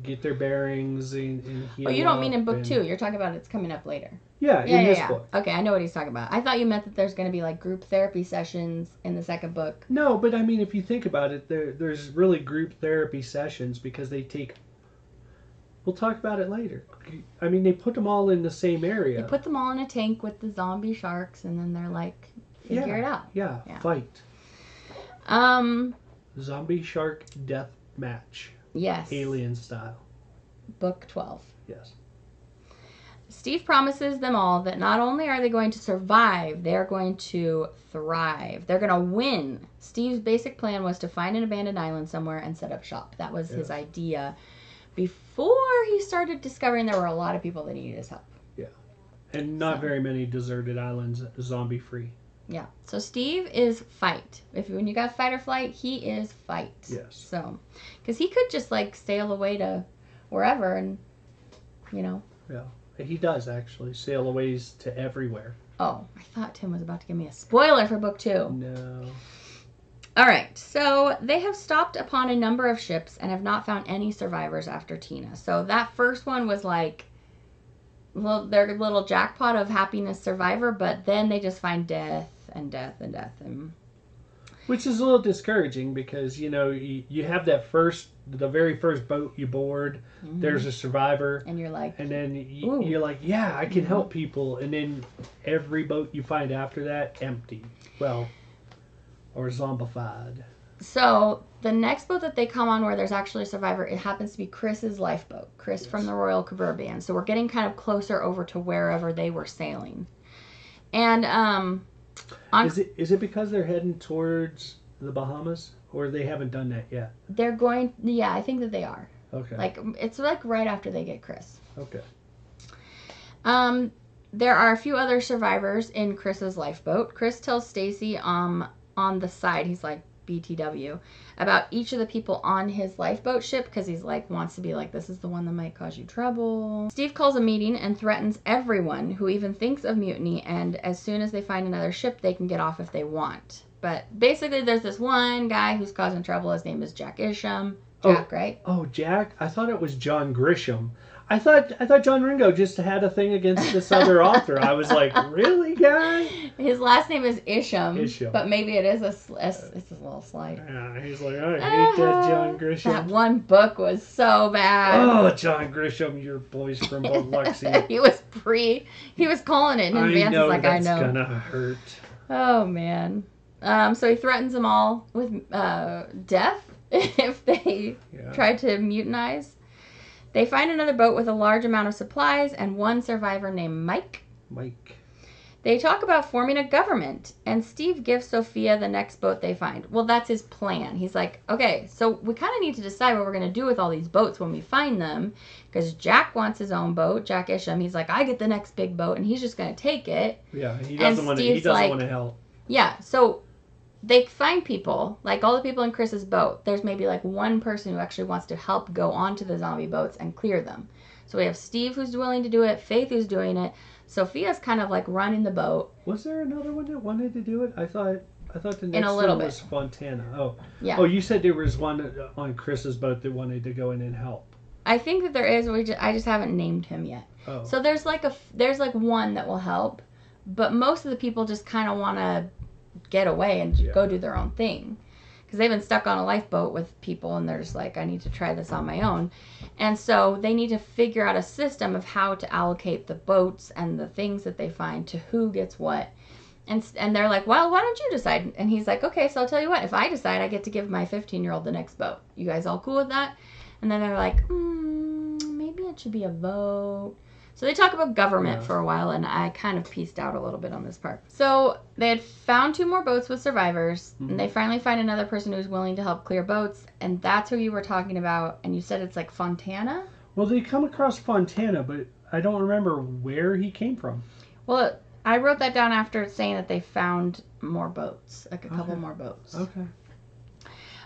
get their bearings and heal. Oh, you don't mean in book 2. You're talking about it's coming up later. Yeah, in this book. Okay, I know what he's talking about. I thought you meant that there's going to be like group therapy sessions in the second book. No, but I mean, if you think about it, there's really group therapy sessions because they take... We'll talk about it later. I mean, they put them all in the same area. They put them all in a tank with the zombie sharks, and then they're like, figure it out. Yeah, fight. Zombie shark death match. Yes. Alien style. Book 12. Yes. Steve promises them all that not only are they going to survive, they're going to thrive. They're going to win. Steve's basic plan was to find an abandoned island somewhere and set up shop. That was his idea before he started discovering there were a lot of people that needed his help. Yeah. And not very many deserted islands zombie free. Yeah. So Steve is fight. When you got fight or flight, he is fight. Yes. So, because he could just like sail away to wherever and, Yeah. He does actually sail away to everywhere. Oh, I thought Tim was about to give me a spoiler for book 2. No. All right, so they have stopped upon a number of ships and have not found any survivors after Tina. So that first one was like their little jackpot of happiness survivor, but then they just find death and death and death. Which is a little discouraging because, you have the very first boat you board, there's a survivor. And you're like... And then you're like, yeah, I can help people. And then every boat you find after that, empty. Well... Or zombified. So the next boat that they come on where there's actually a survivor, it happens to be Chris's lifeboat. Chris from the Royal Caribbean. So we're getting kind of closer over to wherever they were sailing. And is it because they're heading towards the Bahamas, or they haven't done that yet? They're going. Yeah, I think that they are. Okay. Like it's like right after they get Chris. Okay. There are a few other survivors in Chris's lifeboat. Chris tells Stacy on the side, he's like BTW, about each of the people on his lifeboat ship because he's like wants to be like, this is the one that might cause you trouble. Steve calls a meeting and threatens everyone who even thinks of mutiny, and as soon as they find another ship they can get off if they want. But basically there's this one guy who's causing trouble. His name is Jack Isham. Jack, right? Oh, Jack? I thought it was John Grisham. I thought John Ringo just had a thing against this other author. I was like, really, guy? His last name is Isham. But maybe it is it's a little slight. Yeah, he's like, I hate that John Grisham. That one book was so bad. Oh, John Grisham, your boys from Biloxi. He was calling it in advance. He's like, I know. That's gonna hurt. Oh, man. So he threatens them all with death if they try to mutinize. They find another boat with a large amount of supplies and one survivor named Mike. They talk about forming a government, and Steve gives Sophia the next boat they find. Well, that's his plan. He's like, okay, so we kind of need to decide what we're going to do with all these boats when we find them, because Jack wants his own boat, Jack Isham. He's like, I get the next big boat, and he's just going to take it. Yeah, he doesn't want to help. Yeah, so they find people, like all the people in Chris's boat. There's maybe like one person who actually wants to help go onto the zombie boats and clear them. So we have Steve who's willing to do it, Faith who's doing it, Sophia's kind of like running the boat. Was there another one that wanted to do it? I thought I thought the next one was Fontana. Oh, yeah. Oh, you said there was one on Chris's boat that wanted to go in and help. I think that there is. I just haven't named him yet. Oh. So there's like one that will help, but most of the people just kind of want to get away and go do their own thing, because they've been stuck on a lifeboat with people and they're just like, I need to try this on my own. And so they need to figure out a system of how to allocate the boats and the things that they find to who gets what. And they're like, well, why don't you decide? And he's like, okay, so I'll tell you what. If I decide, I get to give my 15-year-old the next boat. You guys all cool with that? And then they're like, maybe it should be a vote. So they talk about government for a while, and I kind of pieced out a little bit on this part. So they had found 2 more boats with survivors, and they finally find another person who's willing to help clear boats, and that's who you were talking about, and you said it's like Fontana? Well, they come across Fontana, but I don't remember where he came from. Well, I wrote that down after saying that they found more boats, like a couple more boats. Okay.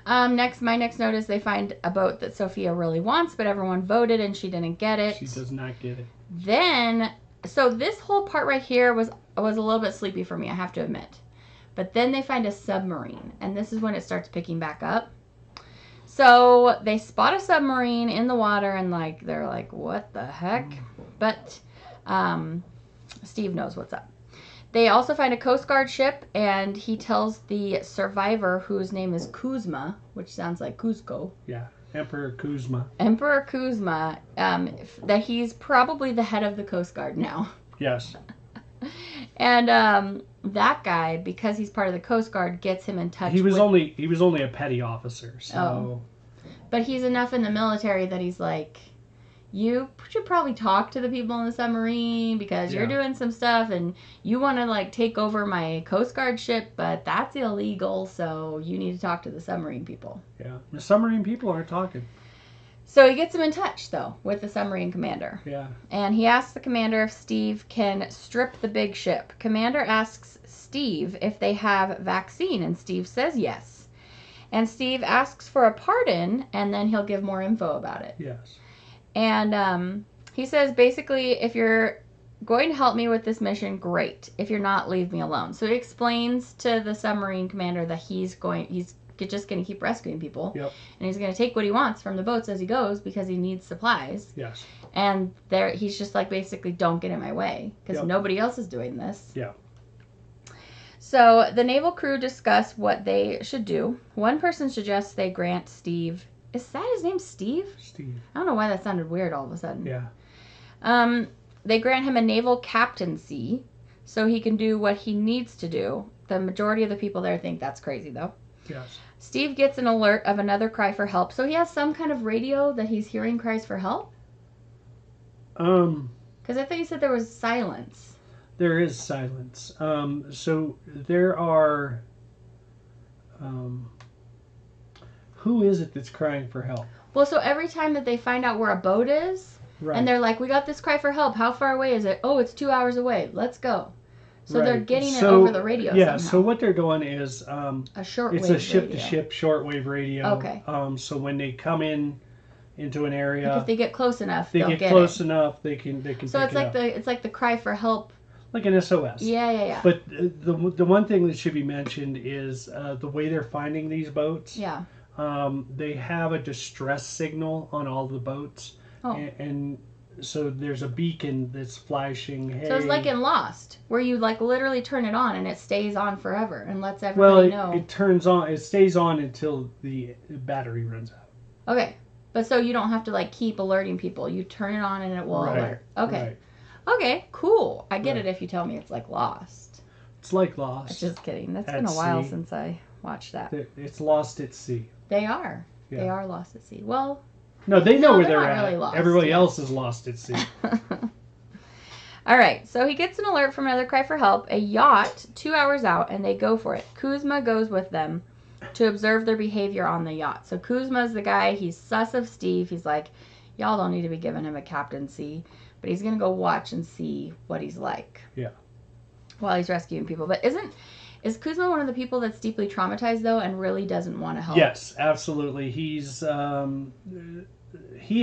My next note is they find a boat that Sophia really wants, but everyone voted and she didn't get it. She does not get it. Then, so this whole part right here was a little bit sleepy for me, I have to admit. But then they find a submarine, and this is when it starts picking back up. So they spot a submarine in the water, and they're like, what the heck? But Steve knows what's up. They also find a Coast Guard ship, and he tells the survivor, whose name is Kuzma, which sounds like Cusco. Yeah, Emperor Kuzma. Emperor Kuzma, that he's probably the head of the Coast Guard now. Yes. And that guy, because he's part of the Coast Guard, gets him in touch. He was only a petty officer, so. Oh. But he's enough in the military that he's like, you should probably talk to the people in the submarine because you're doing some stuff and you want to take over my Coast Guard ship, but that's illegal, so you need to talk to the submarine people. Yeah, the submarine people aren't talking. So he gets him in touch, though, with the submarine commander. Yeah. And he asks the commander if Steve can strip the big ship. Commander asks Steve if they have vaccine, and Steve says yes. And Steve asks for a pardon, and then he'll give more info about it. Yes. And he says, basically, if you're going to help me with this mission, great. If you're not, leave me alone. So he explains to the submarine commander that he's just going to keep rescuing people. Yep. And he's going to take what he wants from the boats as he goes because he needs supplies. Yes. And he's just basically, don't get in my way because nobody else is doing this. Yeah. So the naval crew discuss what they should do. One person suggests they grant Steve... Is that his name, Steve? Steve. I don't know why that sounded weird all of a sudden. Yeah. They grant him a naval captaincy so he can do what he needs to do. The majority of the people there think that's crazy, though. Yes. Steve gets an alert of another cry for help. So he has some kind of radio that he's hearing cries for help? Because I thought you said there was silence. There is silence. So there are... who is it that's crying for help? Well, so every time that they find out where a boat is, and they're like, we got this cry for help. How far away is it? Oh, it's 2 hours away. Let's go. So they're getting it over the radio somehow. So what they're going is... a shortwave It's a ship-to-ship shortwave radio. Okay. So when they come into an area... If they get close enough, they'll get close enough, they can So it's like the cry for help. Like an SOS. Yeah. But the one thing that should be mentioned is the way they're finding these boats. Yeah. They have a distress signal on all the boats. Oh. And so there's a beacon that's flashing. Hey. So it's like in Lost, where you literally turn it on and it stays on forever and lets everybody know. It turns on. It stays on until the battery runs out. Okay. But so you don't have to keep alerting people. You turn it on and it will alert. Okay. Right. Okay, cool. I get it if you tell me it's like Lost. It's like Lost. Just kidding. That's been a while since I watched that. It's Lost at Sea. They are. Yeah. They are lost at sea. Well... No, they know where they're at. Really lost, Everybody else is lost at sea. All right, so he gets an alert from another cry for help, a yacht 2 hours out, and they go for it. Kuzma goes with them to observe their behavior on the yacht. So Kuzma's the guy, he's sus of Steve. He's like, y'all don't need to be giving him a captaincy, but he's going to go watch and see what he's like. Yeah. While he's rescuing people. But is Kuzma one of the people that's deeply traumatized, though, and really doesn't want to help? Yes, absolutely. He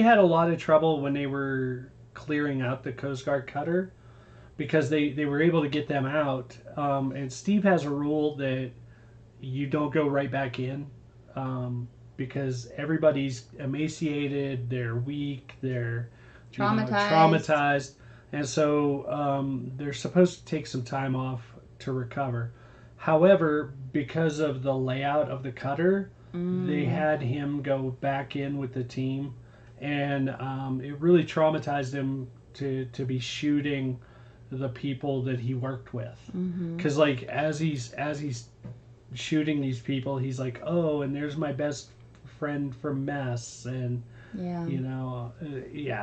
had a lot of trouble when they were clearing out the Coast Guard cutter because they were able to get them out. And Steve has a rule that you don't go right back in, because everybody's emaciated, they're weak, they're traumatized, and so they're supposed to take some time off to recover. However, because of the layout of the cutter, they had him go back in with the team, and it really traumatized him to be shooting the people that he worked with, because like as he's shooting these people, he's like, oh, and there's my best friend from mess, and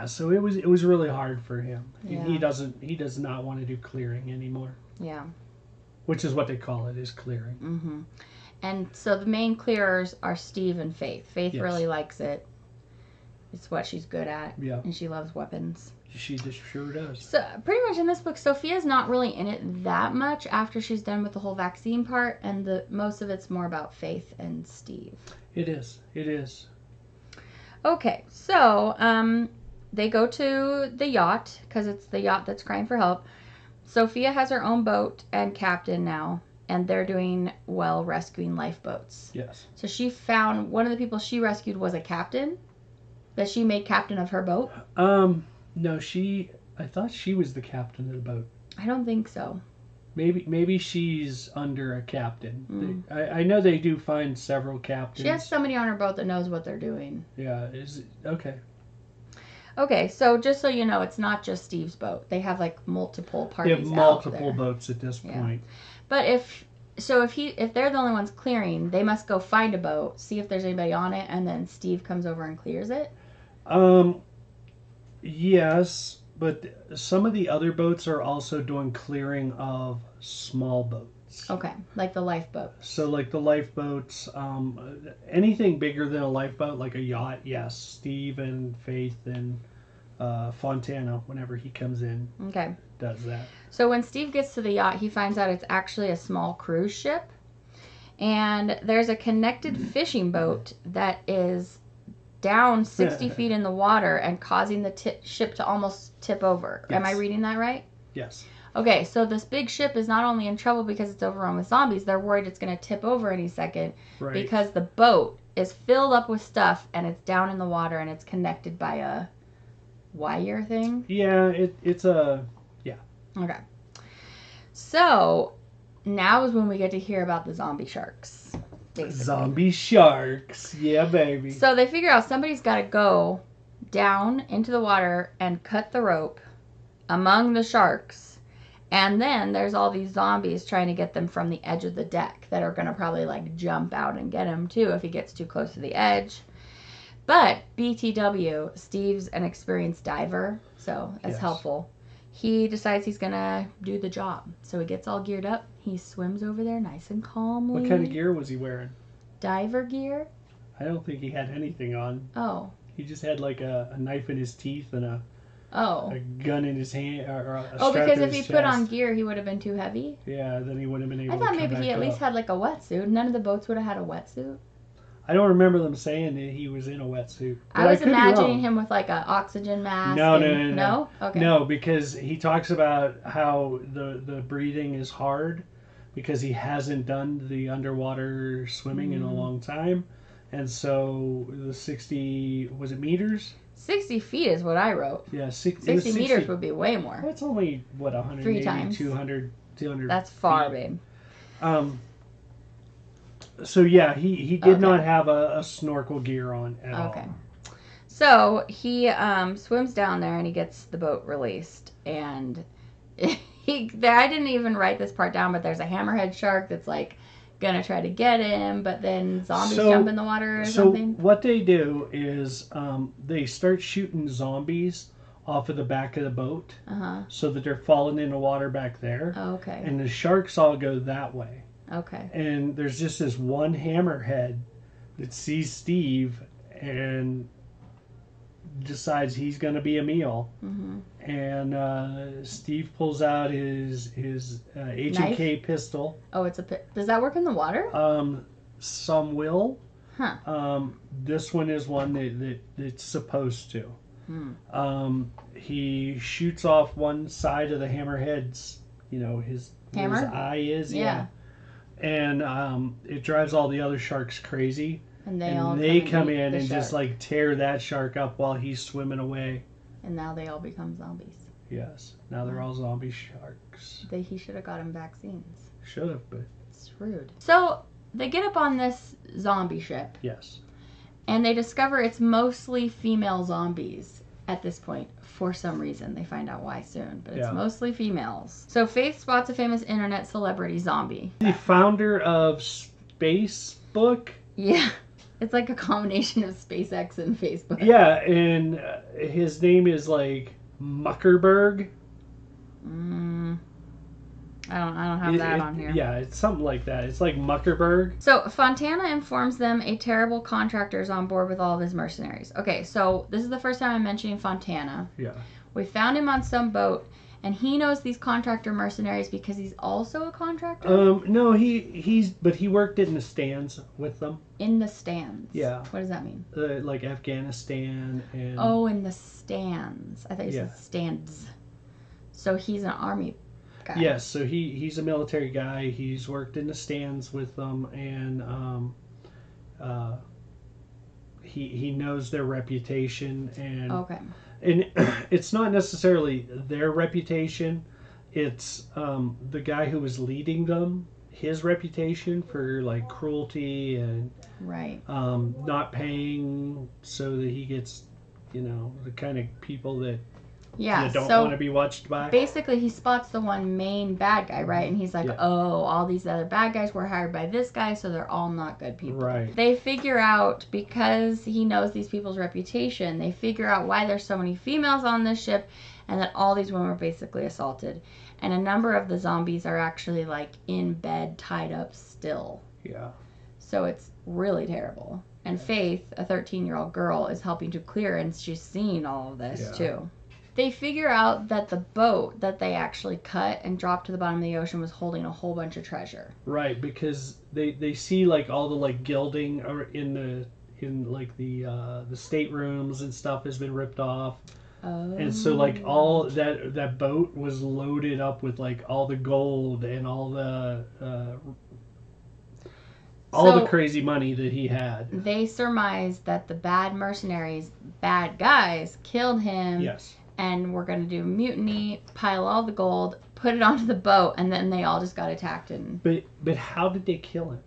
so it was really hard for him. He does not want to do clearing anymore, which is what they call it, is clearing. And so the main clearers are Steve and Faith. Faith really likes it. It's what she's good at, and she loves weapons. She just sure does. So pretty much in this book, Sophia's not really in it that much after she's done with the whole vaccine part, and most of it's more about Faith and Steve. It is. Okay, so they go to the yacht, because it's the yacht that's crying for help. Sophia has her own boat and captain now, and they're doing rescuing lifeboats. Yes. So she found one of the people she rescued was a captain that she made captain of her boat. No, I thought she was the captain of the boat. I don't think so. Maybe she's under a captain. I know they do find several captains. She has somebody on her boat that knows what they're doing. Yeah, is it? Okay. Okay, so just so you know, it's not just Steve's boat. They have like multiple parties. They have multiple boats at this point. But if they're the only ones clearing, they must go find a boat, see if there's anybody on it, and then Steve comes over and clears it. Yes, but some of the other boats are also doing clearing of small boats. Okay, like the lifeboats. So like the lifeboats, anything bigger than a lifeboat, like a yacht, yes, Steve and Faith and Fontana, whenever he comes in, does that. So when Steve gets to the yacht, he finds out it's actually a small cruise ship, and there's a connected fishing boat that is down 60 feet in the water and causing the ship to almost tip over. Yes. Am I reading that right? Yes. Okay, so this big ship is not only in trouble because it's overrun with zombies, they're worried it's going to tip over any second, because the boat is filled up with stuff and it's down in the water and it's connected by a wire thing. Yeah, it's a... Yeah. Okay. So now is when we get to hear about the zombie sharks. Basically. Zombie sharks. Yeah, baby. So they figure out somebody's got to go down into the water and cut the rope among the sharks. And then there's all these zombies trying to get them from the edge of the deck that are going to probably like jump out and get him too if he gets too close to the edge. But BTW, Steve's an experienced diver, so that's helpful. He decides he's going to do the job. So he gets all geared up. He swims over there nice and calmly. What kind of gear was he wearing? Diver gear. I don't think he had anything on. Oh. He just had like a knife in his teeth and a gun in his hand. Because if he put on gear, he would have been too heavy? Yeah, then he wouldn't have been able to I thought maybe he at least had like a wetsuit. None of the boats would have had a wetsuit. I don't remember them saying that he was in a wetsuit. I was imagining him with like an oxygen mask. No. Okay. No, because he talks about how the breathing is hard because he hasn't done the underwater swimming in a long time. And so the 60, was it meters? 60 feet is what I wrote. Yeah, 60 meters would be way more. That's only, 180, 3 times. 200 That's far, feet. Babe. So yeah, he did not have a snorkel gear on at all. Okay. So he swims down there and he gets the boat released. And I didn't even write this part down, but there's a hammerhead shark that's like gonna try to get him, but then zombies jump in the water or something. So what they do is they start shooting zombies off of the back of the boat, so that they're falling in the water back there. Oh, okay. And the sharks all go that way. Okay. And there's just this one hammerhead that sees Steve and decides he's going to be a meal. And Steve pulls out his H&K pistol. Oh, does that work in the water? Some will. Huh. This one is one that it's supposed to. He shoots off one side of the hammerhead's, his eye is. Yeah. and it drives all the other sharks crazy. And they come in and just like tear that shark up while he's swimming away. And now they all become zombies. Yes. Now they're all zombie sharks. He should have got him vaccines. Should have, but it's rude. So they get up on this zombie ship. Yes. And they discover it's mostly female zombies at this point. For some reason. They find out why soon. But it's mostly females. So Faith spots a famous internet celebrity zombie. The founder of Facebook? Yeah. It's like a combination of SpaceX and Facebook. Yeah, and his name is like Muckerberg. I don't have that on here. Yeah, it's something like that. It's like Muckerberg. So Fontana informs them a terrible contractor is on board with all of his mercenaries. Okay, so this is the first time I'm mentioning Fontana. Yeah. We found him on some boat, and he knows these contractor mercenaries because he's also a contractor? No, he worked in the stands with them. In the stands? Yeah. What does that mean? Like Afghanistan and... Oh, in the stands. I thought you said stands. So he's an army guy. Yes, so he's a military guy. He's worked in the stands with them, and he knows their reputation, and okay. And it's not necessarily their reputation. It's the guy who was leading them, his reputation for like cruelty and not paying so that he gets, the kind of people that don't want to be watched by. Basically, he spots the one main bad guy, right? And he's like, oh, all these other bad guys were hired by this guy, so they're all not good people. Right. They figure out, because he knows these people's reputation, they figure out why there's so many females on this ship and that all these women were basically assaulted. And a number of the zombies are actually like in bed, tied up still. Yeah. So it's really terrible. And Faith, a 13-year-old girl, is helping to clear, and she's seen all of this too. They figure out that the boat that they actually cut and dropped to the bottom of the ocean was holding a whole bunch of treasure. Right, because they see like all the like gilding in the staterooms and stuff has been ripped off. Oh. And so like all that boat was loaded up with like all the gold and all the crazy money that he had. They surmised that the bad guys killed him. Yes. And we're going to do a mutiny, pile all the gold, put it onto the boat, and then they all just got attacked. But how did they kill him?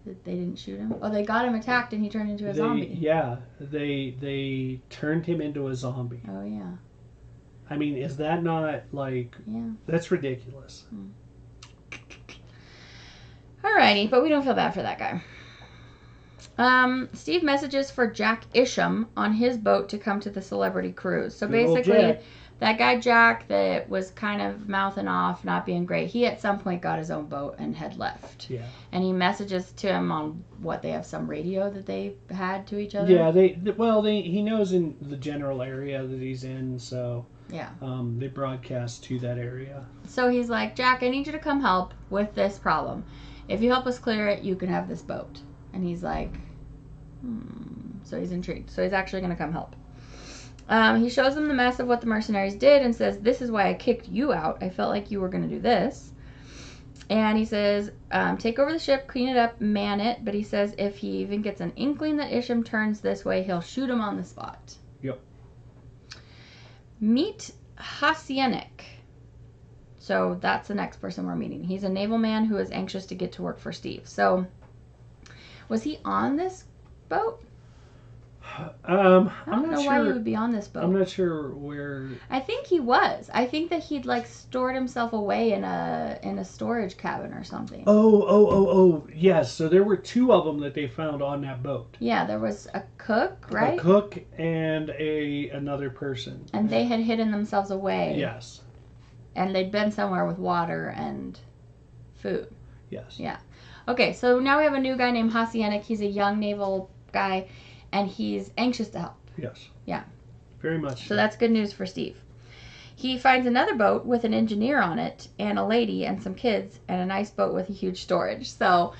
They didn't shoot him? Oh, they got him attacked and he turned into a zombie. Yeah, they turned him into a zombie. Oh, yeah. I mean, is that not like... Yeah. That's ridiculous. Alrighty, but we don't feel bad for that guy. Steve messages for Jack Isham on his boat to come to the celebrity cruise. So basically, that guy Jack that was kind of mouthing off, not being great, he at some point got his own boat and had left. Yeah. And he messages to him on they have some radio that they had to each other? Yeah, he knows in the general area that he's in, so yeah. They broadcast to that area. So he's like, Jack, I need you to come help with this problem. If you help us clear it, you can have this boat. And he's like, So he's intrigued. So he's actually going to come help. He shows them the mess of what the mercenaries did and says, this is why I kicked you out. I felt like you were going to do this. And he says, take over the ship, clean it up, man it. But he says if he even gets an inkling that Isham turns this way, he'll shoot him on the spot. Yep. Meet Hasienik. So that's the next person we're meeting. He's a naval man who is anxious to get to work for Steve. So was he on this boat? I don't know why he would be on this boat. I'm not sure where. I think he was. I think that he'd like stored himself away in a storage cabin or something. Oh, yes. So there were two of them that they found on that boat. Yeah, there was a cook, right? A cook and another person. And they had hidden themselves away. Yes. And they'd been somewhere with water and food. Yes. Yeah. Okay, so now we have a new guy named Hasienik. He's a young naval guy, and he's anxious to help. Yes. Yeah. Very much. So that's good news for Steve. He finds another boat with an engineer on it, and a lady, and some kids, and a nice boat with a huge storage. So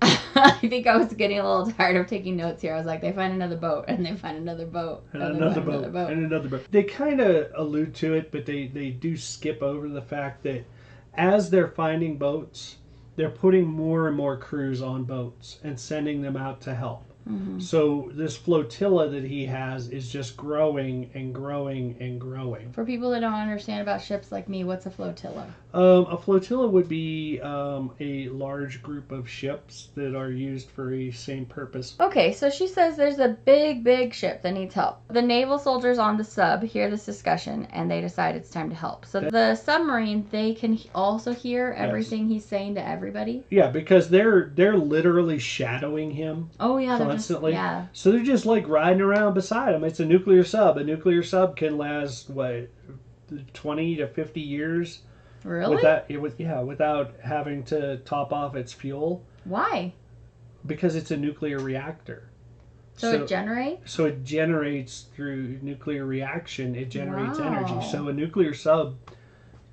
I think I was getting a little tired of taking notes here. I was like, they find another boat, and they find another boat, and another boat, and another boat. They kind of allude to it, but they do skip over the fact that as they're finding boats, they're putting more and more crews on boats and sending them out to help. Mm-hmm. So this flotilla that he has is just growing and growing and growing. For people that don't understand about ships like me, what's a flotilla? A flotilla would be a large group of ships that are used for a same purpose. Okay, so she says there's a big ship that needs help. The naval soldiers on the sub hear this discussion and they decide it's time to help. So the submarine, they can also hear everything he's saying to everybody? Yeah, because they're literally shadowing him. Oh, yeah. Constantly. Yeah. So they're just like riding around beside him. It's a nuclear sub. A nuclear sub can last, what, 20 to 50 years? Really? Without having to top off its fuel. Why? Because it's a nuclear reactor. So it generates? So it generates through nuclear reaction. It generates energy. So a nuclear sub,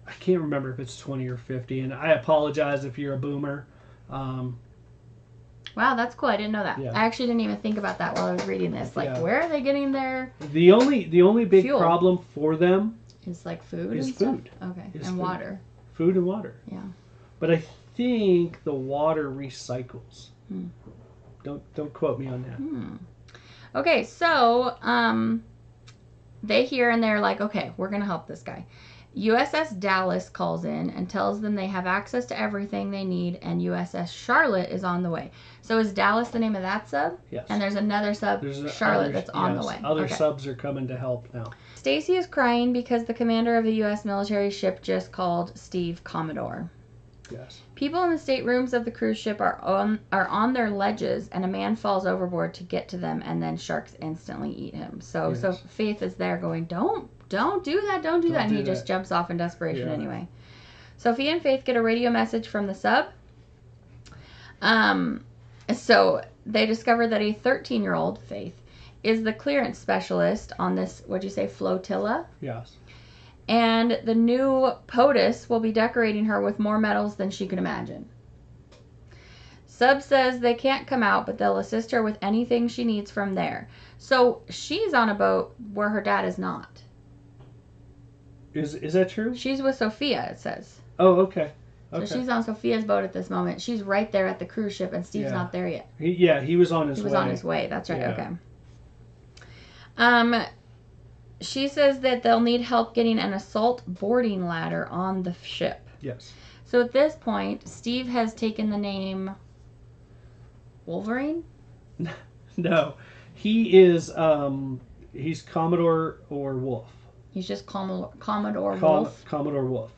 I can't remember if it's 20 or 50, and I apologize if you're a boomer. Wow, that's cool. I didn't know that. Yeah. I actually didn't even think about that while I was reading this. Like, where are they getting their The only big fuel problem for them is like food is and food. Stuff? Okay. And water. Food and water. Yeah. But I think the water recycles. Don't quote me on that. Okay, so they hear and they're like, okay, we're gonna help this guy. USS Dallas calls in and tells them they have access to everything they need, and USS Charlotte is on the way. So is Dallas the name of that sub? Yes. And there's another sub, Charlotte, that's on the way. Other subs are coming to help now. Stacy is crying because the commander of the U.S. military ship just called Steve Commodore. Yes. People in the staterooms of the cruise ship are on their ledges, and a man falls overboard to get to them, and then sharks instantly eat him. So Faith is there going, don't do that, don't do that. And he just jumps off in desperation anyway. Sophia and Faith get a radio message from the sub. So they discover that a 13-year-old, Faith, is the clearance specialist on this, what'd you say, flotilla? Yes. And the new POTUS will be decorating her with more medals than she could imagine. Sub says they can't come out, but they'll assist her with anything she needs from there. So she's on a boat where her dad is not. Is that true? She's with Sophia, it says. Oh, okay. So she's on Sophia's boat at this moment. She's right there at the cruise ship, and Steve's not there yet. He was on his way. He was on his way. That's right. Okay. She says that they'll need help getting an assault boarding ladder on the ship. Yes. So at this point, Steve has taken the name Wolverine? No. He is, he's Commodore or Wolf. He's just Commodore Wolf? Commodore Wolf.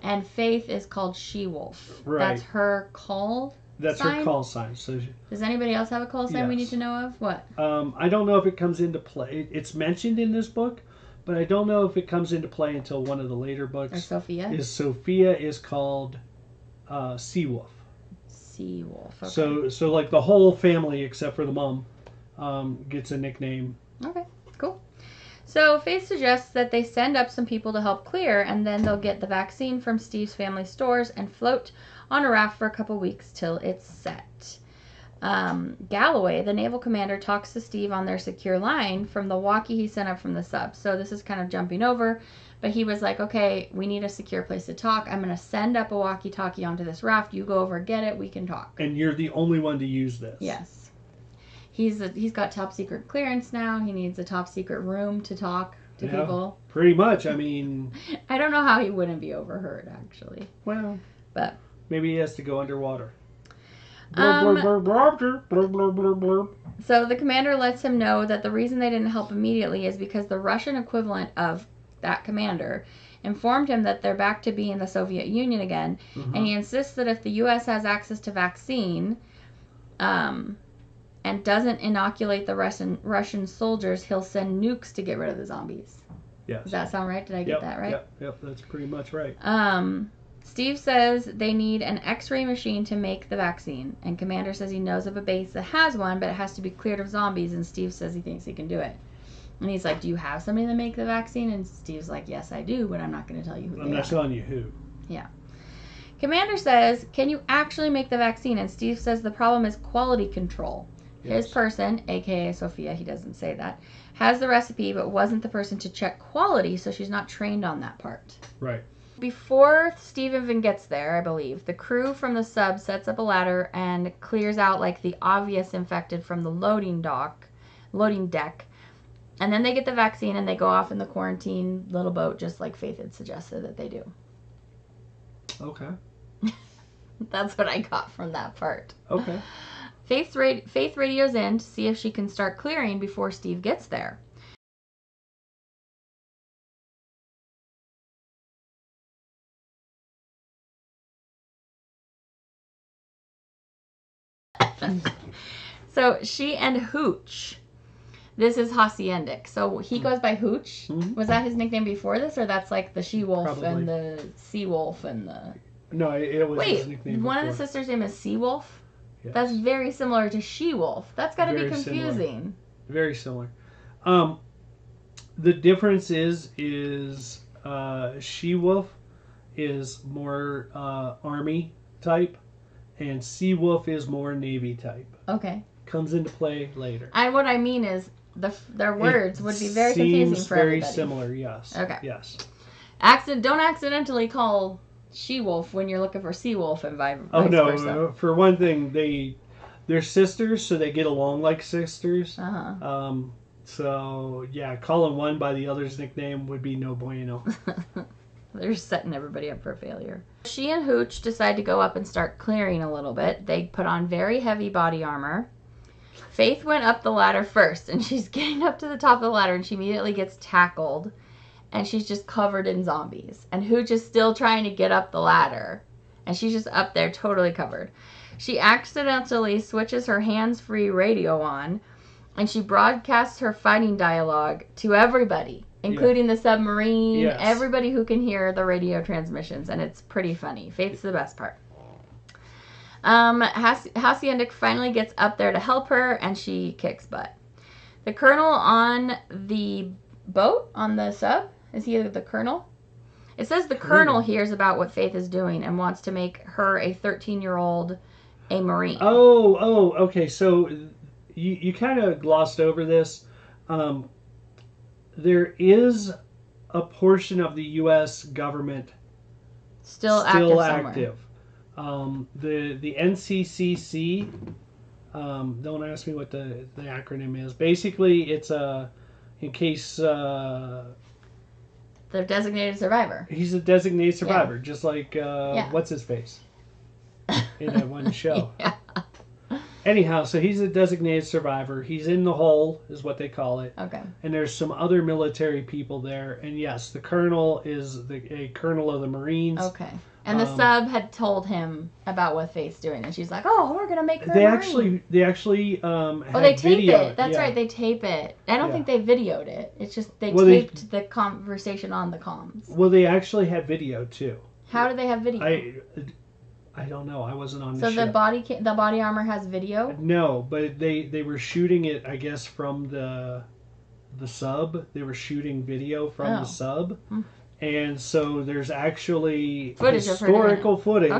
And Faith is called She-Wolf. Right. That's her call That's sign? her call sign. So does anybody else have a call sign we need to know of? What? I don't know if it comes into play. It's mentioned in this book, but I don't know if it comes into play until one of the later books. Or Sophia? Sophia is called Sea-Wolf. Sea-Wolf, okay. So like the whole family except for the mom gets a nickname. Okay, cool. So Faith suggests that they send up some people to help clear, and then they'll get the vaccine from Steve's family stores and float on a raft for a couple weeks till it's set. Galloway, the naval commander, talks to Steve on their secure line from the walkie he sent up from the sub. So this is kind of jumping over, but he was like, okay, we need a secure place to talk. I'm going to send up a walkie-talkie onto this raft. You go over, get it, we can talk. And you're the only one to use this. Yes. He's got top secret clearance now. He needs a top secret room to talk to people. Pretty much. I mean, I don't know how he wouldn't be overheard, actually. Well, but maybe he has to go underwater. So the commander lets him know that the reason they didn't help immediately is because the Russian equivalent of that commander informed him that they're back to being the Soviet Union again, and he insists that if the U.S. has access to vaccine, and doesn't inoculate the Russian soldiers, he'll send nukes to get rid of the zombies. Yes. Does that sound right? Did I get that right? Yep, that's pretty much right. Steve says they need an X-ray machine to make the vaccine, and Commander says he knows of a base that has one, but it has to be cleared of zombies, and Steve says he thinks he can do it. And he's like, do you have somebody to make the vaccine? And Steve's like, yes, I do, but I'm not going to tell you who I'm not telling you who. Yeah. Commander says, can you actually make the vaccine? And Steve says the problem is quality control. Yes. His person, a.k.a. Sophia, he doesn't say that, has the recipe but wasn't the person to check quality, so she's not trained on that part. Right. Before Steve even gets there, I believe, the crew from the sub sets up a ladder and clears out like the obvious infected from the loading deck. And then they get the vaccine and they go off in the quarantine little boat, just like Faith had suggested that they do. Okay. That's what I got from that part. Okay. Faith radios in to see if she can start clearing before Steve gets there. So she and Hooch. This is Haciendic. So he goes by Hooch. Mm-hmm. Was that his nickname before this, or that's like the she-wolf and the sea-wolf and the... No, it was his nickname before. One of the sisters' name is Sea-Wolf? Yes. That's very similar to She-Wolf. That's got to be confusing. Very similar. The difference is She-Wolf is more Army type, and Sea-Wolf is more Navy type. Okay. Comes into play later. And what I mean is their words would be very confusing for everybody. Very similar, yes. Okay. Yes. Don't accidentally call She-Wolf when you're looking for Sea-Wolf and vice versa. No. For one thing, they're sisters, so they get along like sisters. Uh-huh. So, yeah, calling one by the other's nickname would be no bueno. They're setting everybody up for failure. She and Hooch decide to go up and start clearing a little bit. They put on very heavy body armor. Faith went up the ladder first, and she's getting up to the top of the ladder, and she immediately gets tackled, and she's just covered in zombies. And Hooch is still trying to get up the ladder, and she's just up there totally covered. She accidentally switches her hands-free radio on, and she broadcasts her fighting dialogue to everybody, including the submarine, everybody who can hear the radio transmissions, and it's pretty funny. Faith's the best part. Haciendic finally gets up there to help her, and she kicks butt. The colonel on the boat, on the sub, is he the colonel? It says the colonel hears about what Faith is doing and wants to make her, a 13-year-old, a Marine. Oh, okay. So you kind of glossed over this. There is a portion of the U.S. government still active. The NCCC, don't ask me what the acronym is. Basically, it's in case... the designated survivor. He's a designated survivor, just like, what's his face? In that one show. Yeah. Anyhow, so he's a designated survivor. He's in the hole, is what they call it. Okay. And there's some other military people there. And yes, the colonel is a colonel of the Marines. Okay. And the sub had told him about what Faith's doing, and she's like, "Oh, we're gonna make her." They actually they tape video. it. That's right, they tape it. I don't think they videoed it. It's just they taped the conversation on the comms. Well, they actually had video too. How do they have video? I don't know. I wasn't on the show. So the body armor has video? No, but they were shooting it, I guess, from the sub. They were shooting video from the sub. Hmm. And so there's actually historical footage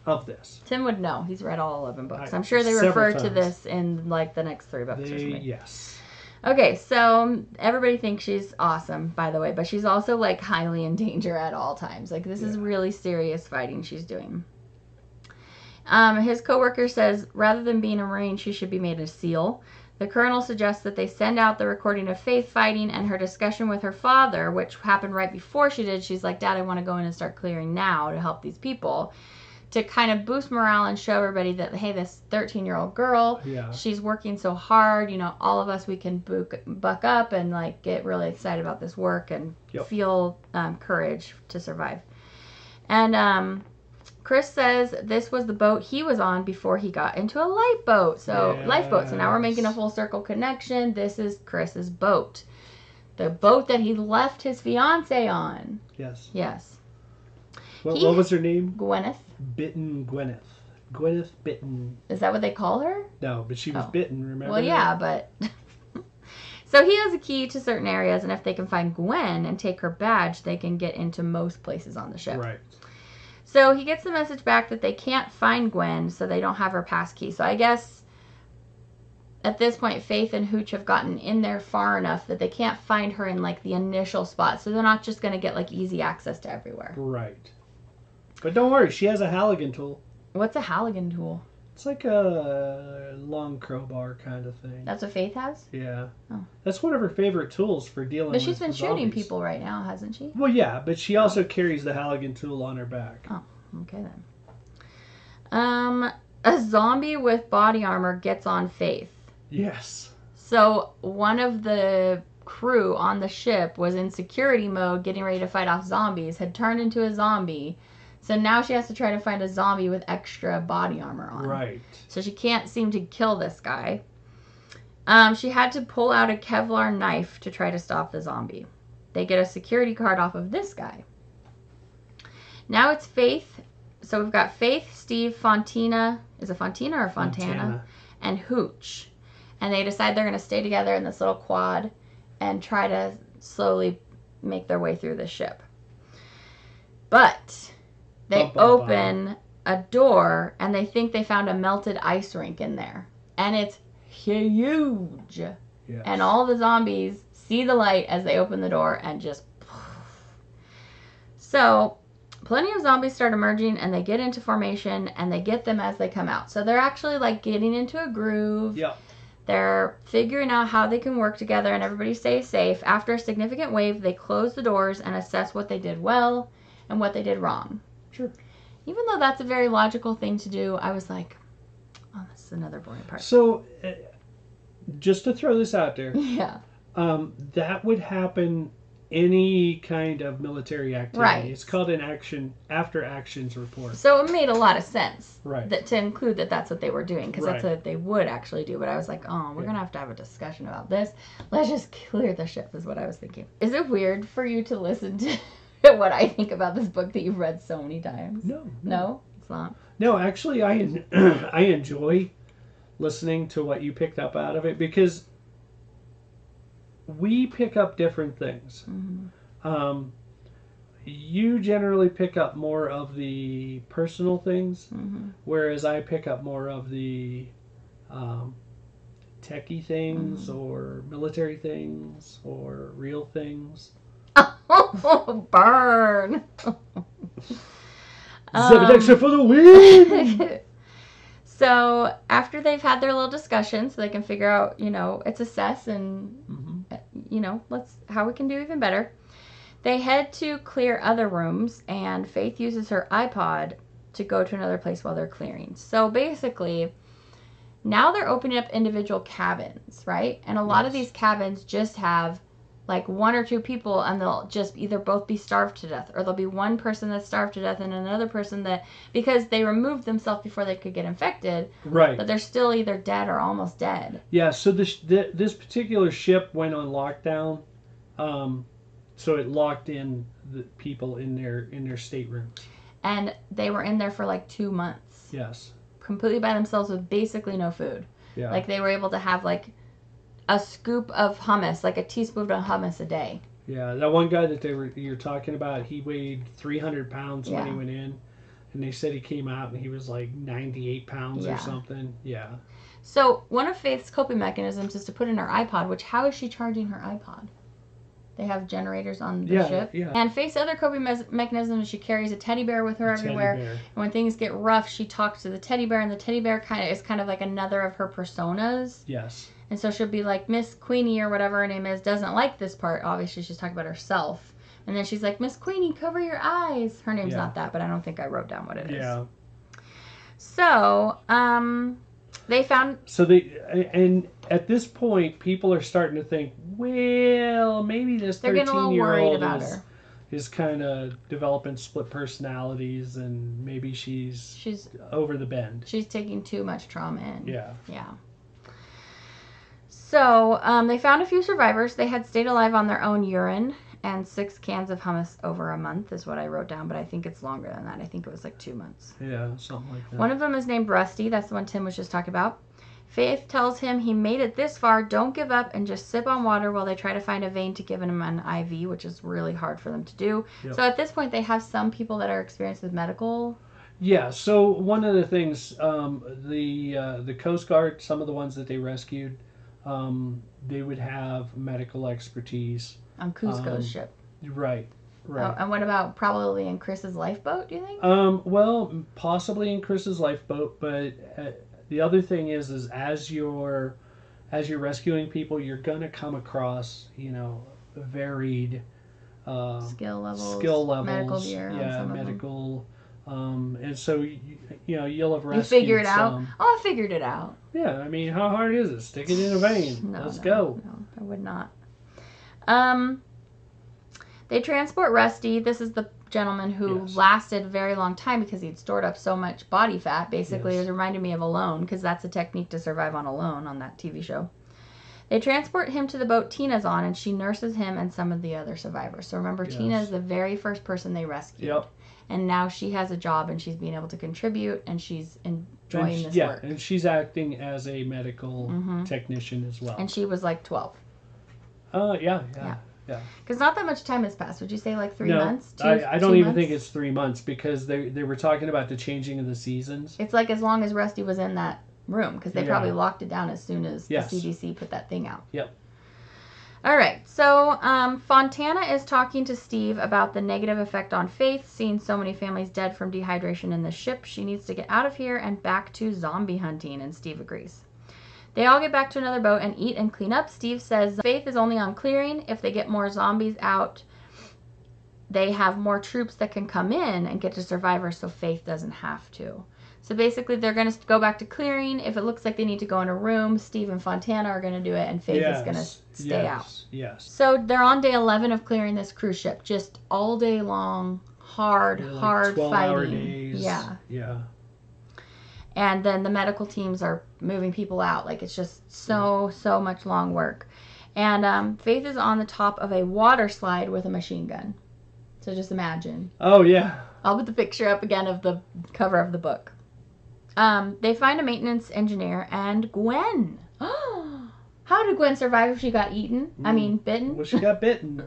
of this. Tim would know. He's read all 11 books. I'm sure they refer to this in like the next 3 books or something. Yes. Okay, so everybody thinks she's awesome, by the way, but she's also like highly in danger at all times. Like this is really serious fighting she's doing. His coworker says rather than being a Marine, she should be made a SEAL. The colonel suggests that they send out the recording of Faith fighting and her discussion with her father, which happened right before she did. She's like, "Dad, I want to go in and start clearing now to help these people," to kind of boost morale and show everybody that, hey, this 13-year-old girl, she's working so hard. You know, all of us, we can buck up and like get really excited about this work and feel courage to survive. And Chris says this was the boat he was on before he got into a lifeboat. So lifeboat. So now we're making a full circle connection. This is Chris's boat. The boat that he left his fiance on. Yes. Yes. What was her name? Gwyneth. Bitten Gwyneth. Gwyneth Bitten. Is that what they call her? No, but she was bitten, remember? Well, yeah, but... So he has a key to certain areas, and if they can find Gwen and take her badge, they can get into most places on the ship. Right. So he gets the message back that they can't find Gwen, so they don't have her pass key. So I guess at this point, Faith and Hooch have gotten in there far enough that they can't find her in, like, the initial spot. So they're not just going to get, like, easy access to everywhere. Right. But don't worry, she has a Halligan tool. What's a Halligan tool? It's like a long crowbar kind of thing. That's what Faith has? Yeah. Oh. That's one of her favorite tools for dealing with But she's been zombies. shooting people right now, hasn't she? Well, yeah, but she also carries the Halligan tool on her back. Oh, okay then. A zombie with body armor gets on Faith. Yes. So one of the crew on the ship was in security mode getting ready to fight off zombies, had turned into a zombie. So now she has to try to find a zombie with extra body armor on. Right. So she can't seem to kill this guy. She had to pull out a Kevlar knife to try to stop the zombie. They get a security card off of this guy. Now it's Faith. So we've got Faith, Steve, Fontina. Is it Fontina or Fontana? And Hooch. And they decide they're going to stay together in this little quad and try to slowly make their way through the ship. But they open a door and they think they found a melted ice rink in there. And it's huge. Yes. And all the zombies see the light as they open the door and just... So, plenty of zombies start emerging and they get into formation and they get them as they come out. So they're actually like getting into a groove. Yep. They're figuring out how they can work together and everybody stays safe. After a significant wave, they close the doors and assess what they did well and what they did wrong. Sure. Even though that's a very logical thing to do, I was like, oh, this is another boring part. So, just to throw this out there. Yeah. That would happen any kind of military activity. Right. It's called an after actions report. So it made a lot of sense. Right. To include that that's what they were doing, because that's Right. what they would actually do. But I was like, oh, we're going to have a discussion about this. Let's just clear the ship is what I was thinking. Is it weird for you to listen to what I think about this book that you've read so many times? No. No? It's not? No, actually, I enjoy listening to what you picked up out of it because we pick up different things. Mm-hmm. You generally pick up more of the personal things, Mm-hmm. whereas I pick up more of the techie things or military things or real things. Oh, burn! Zebadextra for the win! So after they've had their little discussion, so they can figure out, it's assess and, how we can do even better. They head to clear other rooms, and Faith uses her iPod to go to another place while they're clearing. So basically, now they're opening up individual cabins, right? And a lot of these cabins just have like one or two people, and they'll just either both be starved to death, or there'll be one person that's starved to death and another person that, because they removed themselves before they could get infected, right? But they're still either dead or almost dead. Yeah. So this particular ship went on lockdown, so it locked in the people in their staterooms. And they were in there for like 2 months. Yes. Completely by themselves with basically no food. Yeah. Like they were able to have like a scoop of hummus, like a teaspoon of hummus a day. Yeah, that one guy that you're talking about, he weighed 300 pounds when he went in, and they said he came out and he was like 98 pounds or something. Yeah. So one of Faith's coping mechanisms is to put in her iPod, which how is she charging her iPod? They have generators on the ship. Yeah. And Faith's other coping mechanism is she carries a teddy bear with her everywhere. And when things get rough, she talks to the teddy bear, and the teddy bear is kind of like another of her personas. Yes. And so she'll be like, Miss Queenie, or whatever her name is, doesn't like this part. Obviously, she's talking about herself. And then she's like, Miss Queenie, cover your eyes. Her name's not that, but I don't think I wrote down what it is. Yeah. So, they found... And at this point, people are starting to think, well, maybe this 13-year-old is kind of developing split personalities, and maybe she's over the bend. She's taking too much trauma in. Yeah. Yeah. So, they found a few survivors. They had stayed alive on their own urine, and 6 cans of hummus over a month is what I wrote down, but I think it's longer than that. I think it was like 2 months. Yeah, something like that. One of them is named Rusty. That's the one Tim was just talking about. Faith tells him he made it this far, don't give up, and just sip on water while they try to find a vein to give him an IV, which is really hard for them to do. Yep. So at this point, they have some people that are experienced with medical Yeah, so one of the things, the Coast Guard, some of the ones that they rescued, they would have medical expertise. On Cusco's ship. Right, right. Oh, and what about probably in Chris's lifeboat, do you think? Well, possibly in Chris's lifeboat, but the other thing is as you're rescuing people, you're gonna come across, varied skill levels, medical gear, yeah, medical. And so you'll have rescued. You figure it out. Oh, I figured it out. Yeah, I mean, how hard is it? Stick it in a vein. Let's go. No, I would not. They transport Rusty. This is the gentleman who lasted a very long time because he'd stored up so much body fat. Basically, it reminded me of Alone, because that's a technique to survive on Alone on that TV show. They transport him to the boat Tina's on, and she nurses him and some of the other survivors. So remember, Tina is the very first person they rescued. Yep. And now she has a job, and she's being able to contribute, and she's enjoying this work. Yeah, and she's acting as a medical technician as well. And she was like 12. Yeah. Because not that much time has passed. Would you say like 3 months? I don't even think it's 3 months, because they were talking about the changing of the seasons. It's like as long as Rusty was in that room, because they probably locked it down as soon as the CDC put that thing out. Yep. All right, so Fontana is talking to Steve about the negative effect on Faith, seeing so many families dead from dehydration in the ship. She needs to get out of here and back to zombie hunting, and Steve agrees. They all get back to another boat and eat and clean up. Steve says Faith is only on clearing. If they get more zombies out, they have more troops that can come in and get to survivors, so Faith doesn't have to. So basically, they're going to go back to clearing. If it looks like they need to go in a room, Steve and Fontana are going to do it, and Faith is going to stay out. Yes. So they're on day 11 of clearing this cruise ship. Just all day long, hard 12-hour days. Yeah. And then the medical teams are moving people out. Like, it's just so much long work. And Faith is on the top of a water slide with a machine gun. So just imagine. Oh, yeah. I'll put the picture up again of the cover of the book. They find a maintenance engineer and Gwen. How did Gwen survive if she got eaten? Bitten? Well, she got bitten.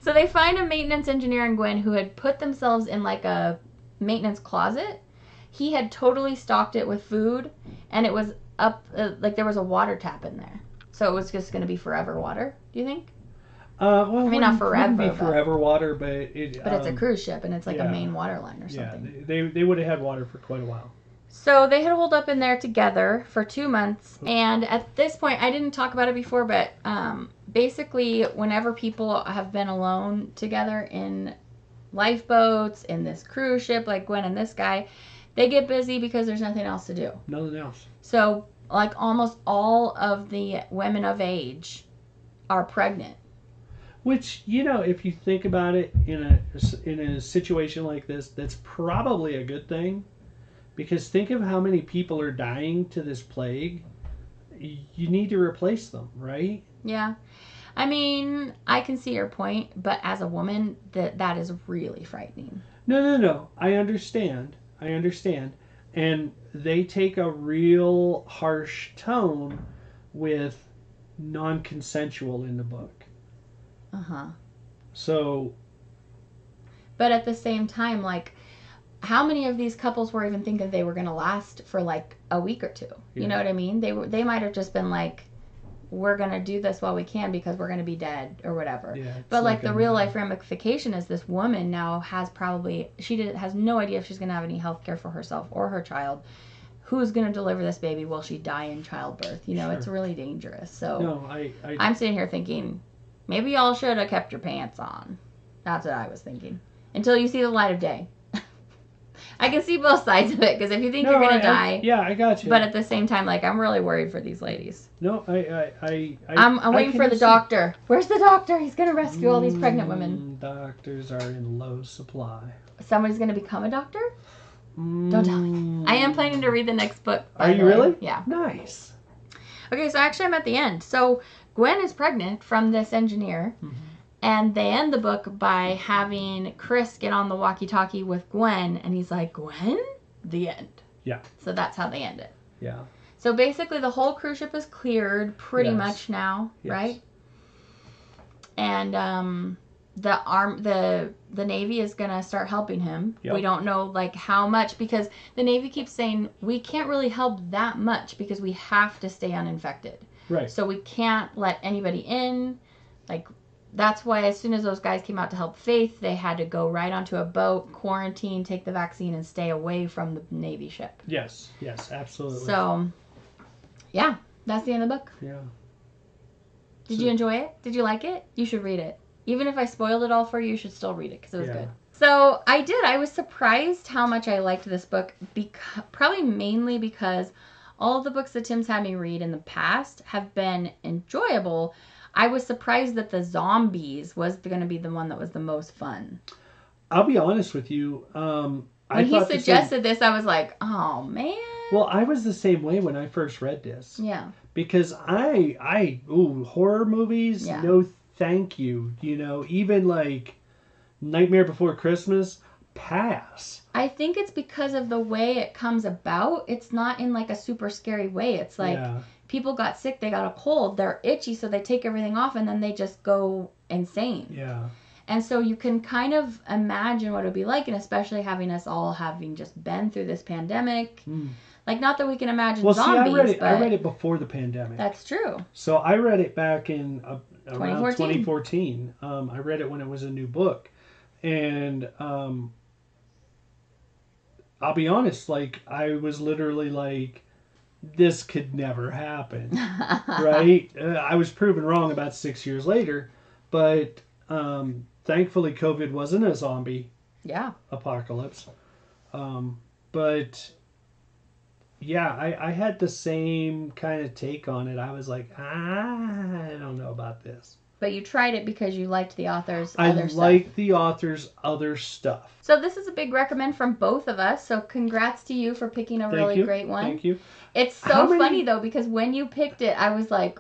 So they find a maintenance engineer and Gwen who had put themselves in like a maintenance closet. He had totally stocked it with food, and it was up, like there was a water tap in there. So it was just going to be forever water, do you think? Well, not forever. It wouldn't be forever water, but it's a cruise ship, and it's like a main water line or something. Yeah, they would have had water for quite a while. So they had holed up in there together for 2 months, and at this point, I didn't talk about it before, but basically, whenever people have been alone together in lifeboats, in this cruise ship, like Gwen and this guy, they get busy because there's nothing else to do. Nothing else. So, like, almost all of the women of age are pregnant. Which, if you think about it, in a situation like this, that's probably a good thing. Because think of how many people are dying to this plague. You need to replace them, right? Yeah. I can see your point, but as a woman, that is really frightening. No. I understand. And they take a real harsh tone with non-consensual in the book. Uh-huh. So. But at the same time, like, how many of these couples were even thinking they were going to last for like a week or two? Yeah. You know what I mean? They might have just been like, we're going to do this while we can because we're going to be dead or whatever. Yeah, but like the real life ramification is this woman now has has no idea if she's going to have any health care for herself or her child. Who's going to deliver this baby? Will she die in childbirth? Sure. It's really dangerous. So no, I'm sitting here thinking, maybe y'all should have kept your pants on. That's what I was thinking. Until you see the light of day. I can see both sides of it, because if you think you're going to die... I got you. But at the same time, like, I'm really worried for these ladies. No, I'm waiting for the doctor. Where's the doctor? He's going to rescue all these pregnant women. Doctors are in low supply. Somebody's going to become a doctor? Don't tell me. I am planning to read the next book. Are you really? Yeah. Nice. Okay, so actually I'm at the end. So Gwen is pregnant from this engineer. Mm-hmm. And they end the book by having Chris get on the walkie-talkie with Gwen, and he's like, Gwen? The end. Yeah. So that's how they end it. Yeah. So basically the whole cruise ship is cleared pretty much now, right? And the Navy is gonna start helping him. Yep. We don't know like how much, because the Navy keeps saying we can't really help that much because we have to stay uninfected. Right. So we can't let anybody in. Like, that's why as soon as those guys came out to help Faith, they had to go right onto a boat, quarantine, take the vaccine, and stay away from the Navy ship. Yes, absolutely. So, yeah, that's the end of the book. Yeah. Did you enjoy it? Did you like it? You should read it. Even if I spoiled it all for you, you should still read it because it was good. So I did. I was surprised how much I liked this book, probably mainly because all of the books that Tim's had me read in the past have been enjoyable. I was surprised that the zombies was going to be the one that was the most fun. I'll be honest with you. When he suggested this, I was like, oh, man. Well, I was the same way when I first read this. Yeah. Because horror movies, no thank you. You know, even like Nightmare Before Christmas, pass. I think it's because of the way it comes about. It's not in like a super scary way. It's like people got sick, they got a cold, they're itchy, so they take everything off and then they just go insane. Yeah. And so you can kind of imagine what it would be like, and especially having us all having just been through this pandemic. Like, not that we can imagine zombies, I read it before the pandemic. That's true. So I read it back in around 2014. I read it when it was a new book. And I'll be honest, like, I was literally like, this could never happen. Right? I was proven wrong about 6 years later. But thankfully, COVID wasn't a zombie apocalypse. But... yeah, I had the same kind of take on it. I was like, I don't know about this. But you tried it because you liked the author's other stuff. I liked the author's other stuff. So this is a big recommend from both of us. So congrats to you for picking a really great one. Thank you. It's so funny, though, because when you picked it, I was like,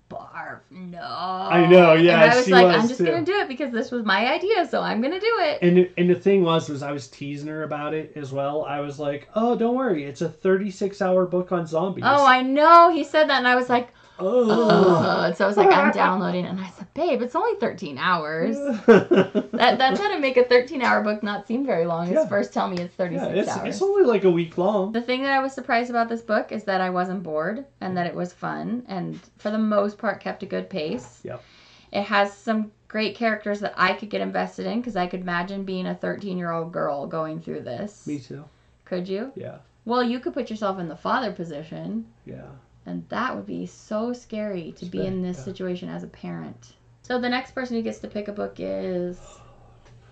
barf, no. I know, yeah. And I was like, I'm just going to do it because this was my idea, so I'm going to do it. And the thing was I was teasing her about it as well. I was like, oh, don't worry. It's a 36-hour book on zombies. Oh, I know. He said that, and I was like, oh. So I was like, I'm downloading it. And I said, babe, it's only 13 hours. That's how to make a 13-hour book not seem very long. Is first tell me it's 36 hours. It's only like a week long. The thing that I was surprised about this book is that I wasn't bored and that it was fun and for the most part kept a good pace. Yep. It has some great characters that I could get invested in because I could imagine being a 13-year-old girl going through this. Me too. Could you? Yeah. Well, you could put yourself in the father position. Yeah. And that would be so scary to be in this situation as a parent. So the next person who gets to pick a book is...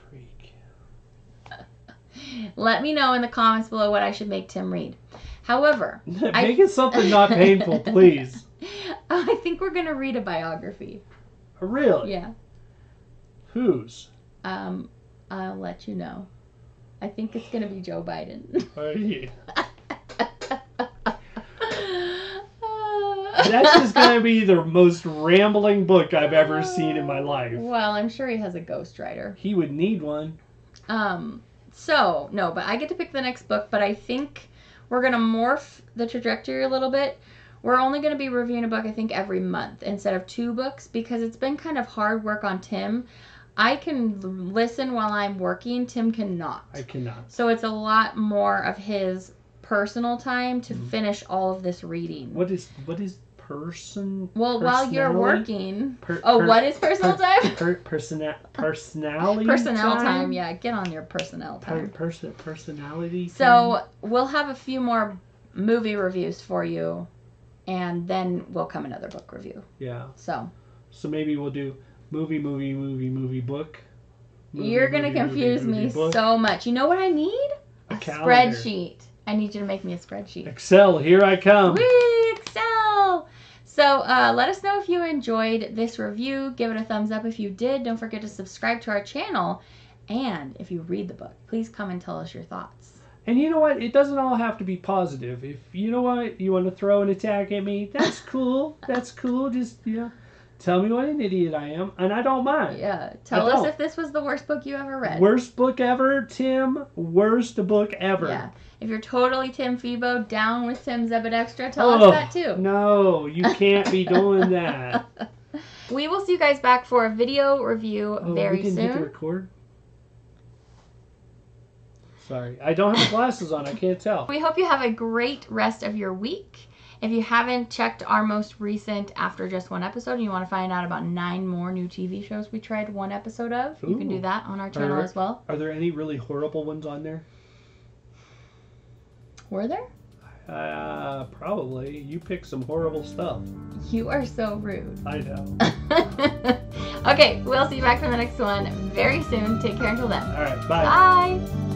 freak. Let me know in the comments below what I should make Tim read. However... Make it something not painful, please. I think we're going to read a biography. Really? Yeah. Whose? I'll let you know. I think it's going to be Joe Biden. Oh, yeah. That's just going to be the most rambling book I've ever seen in my life. Well, I'm sure he has a ghostwriter. He would need one. So, no, but I get to pick the next book, but I think we're going to morph the trajectory a little bit. We're only going to be reviewing a book, I think, every month instead of 2 books because it's been kind of hard work on Tim. I can listen while I'm working. Tim cannot. I cannot. So it's a lot more of his personal time to finish all of this reading. What is person? Well, while you're working. What is personal time? Personality. Personnel time. Yeah, get on your personnel time. Personality. So we'll have a few more movie reviews for you, and then we'll come another book review. Yeah. So maybe we'll do movie book. You're gonna confuse me so much. You know what I need? A spreadsheet. I need you to make me a spreadsheet. Excel, here I come. Whee, Excel! So let us know if you enjoyed this review. Give it a thumbs up if you did. Don't forget to subscribe to our channel. And if you read the book, please come and tell us your thoughts. And you know what? It doesn't all have to be positive. If you know what, you want to throw an attack at me, that's cool. That's cool. Just, tell me what an idiot I am, and I don't mind. Yeah. Tell us if this was the worst book you ever read. Worst book ever, Tim. Worst book ever. Yeah. If you're totally Team Phebo, down with Team Zebadextra, tell us that too. No, you can't be doing that. we will see you guys back for a video review very we didn't soon. Hit the record? Sorry, I don't have the glasses on. I can't tell. We hope you have a great rest of your week. If you haven't checked our most recent After Just One Episode and you want to find out about 9 more new TV shows we tried 1 episode of, you can do that on our channel as well. Are there any really horrible ones on there? Were there? Probably. You picked some horrible stuff. You are so rude. I know. Okay, we'll see you back for the next one very soon. Take care until then. All right, bye. Bye.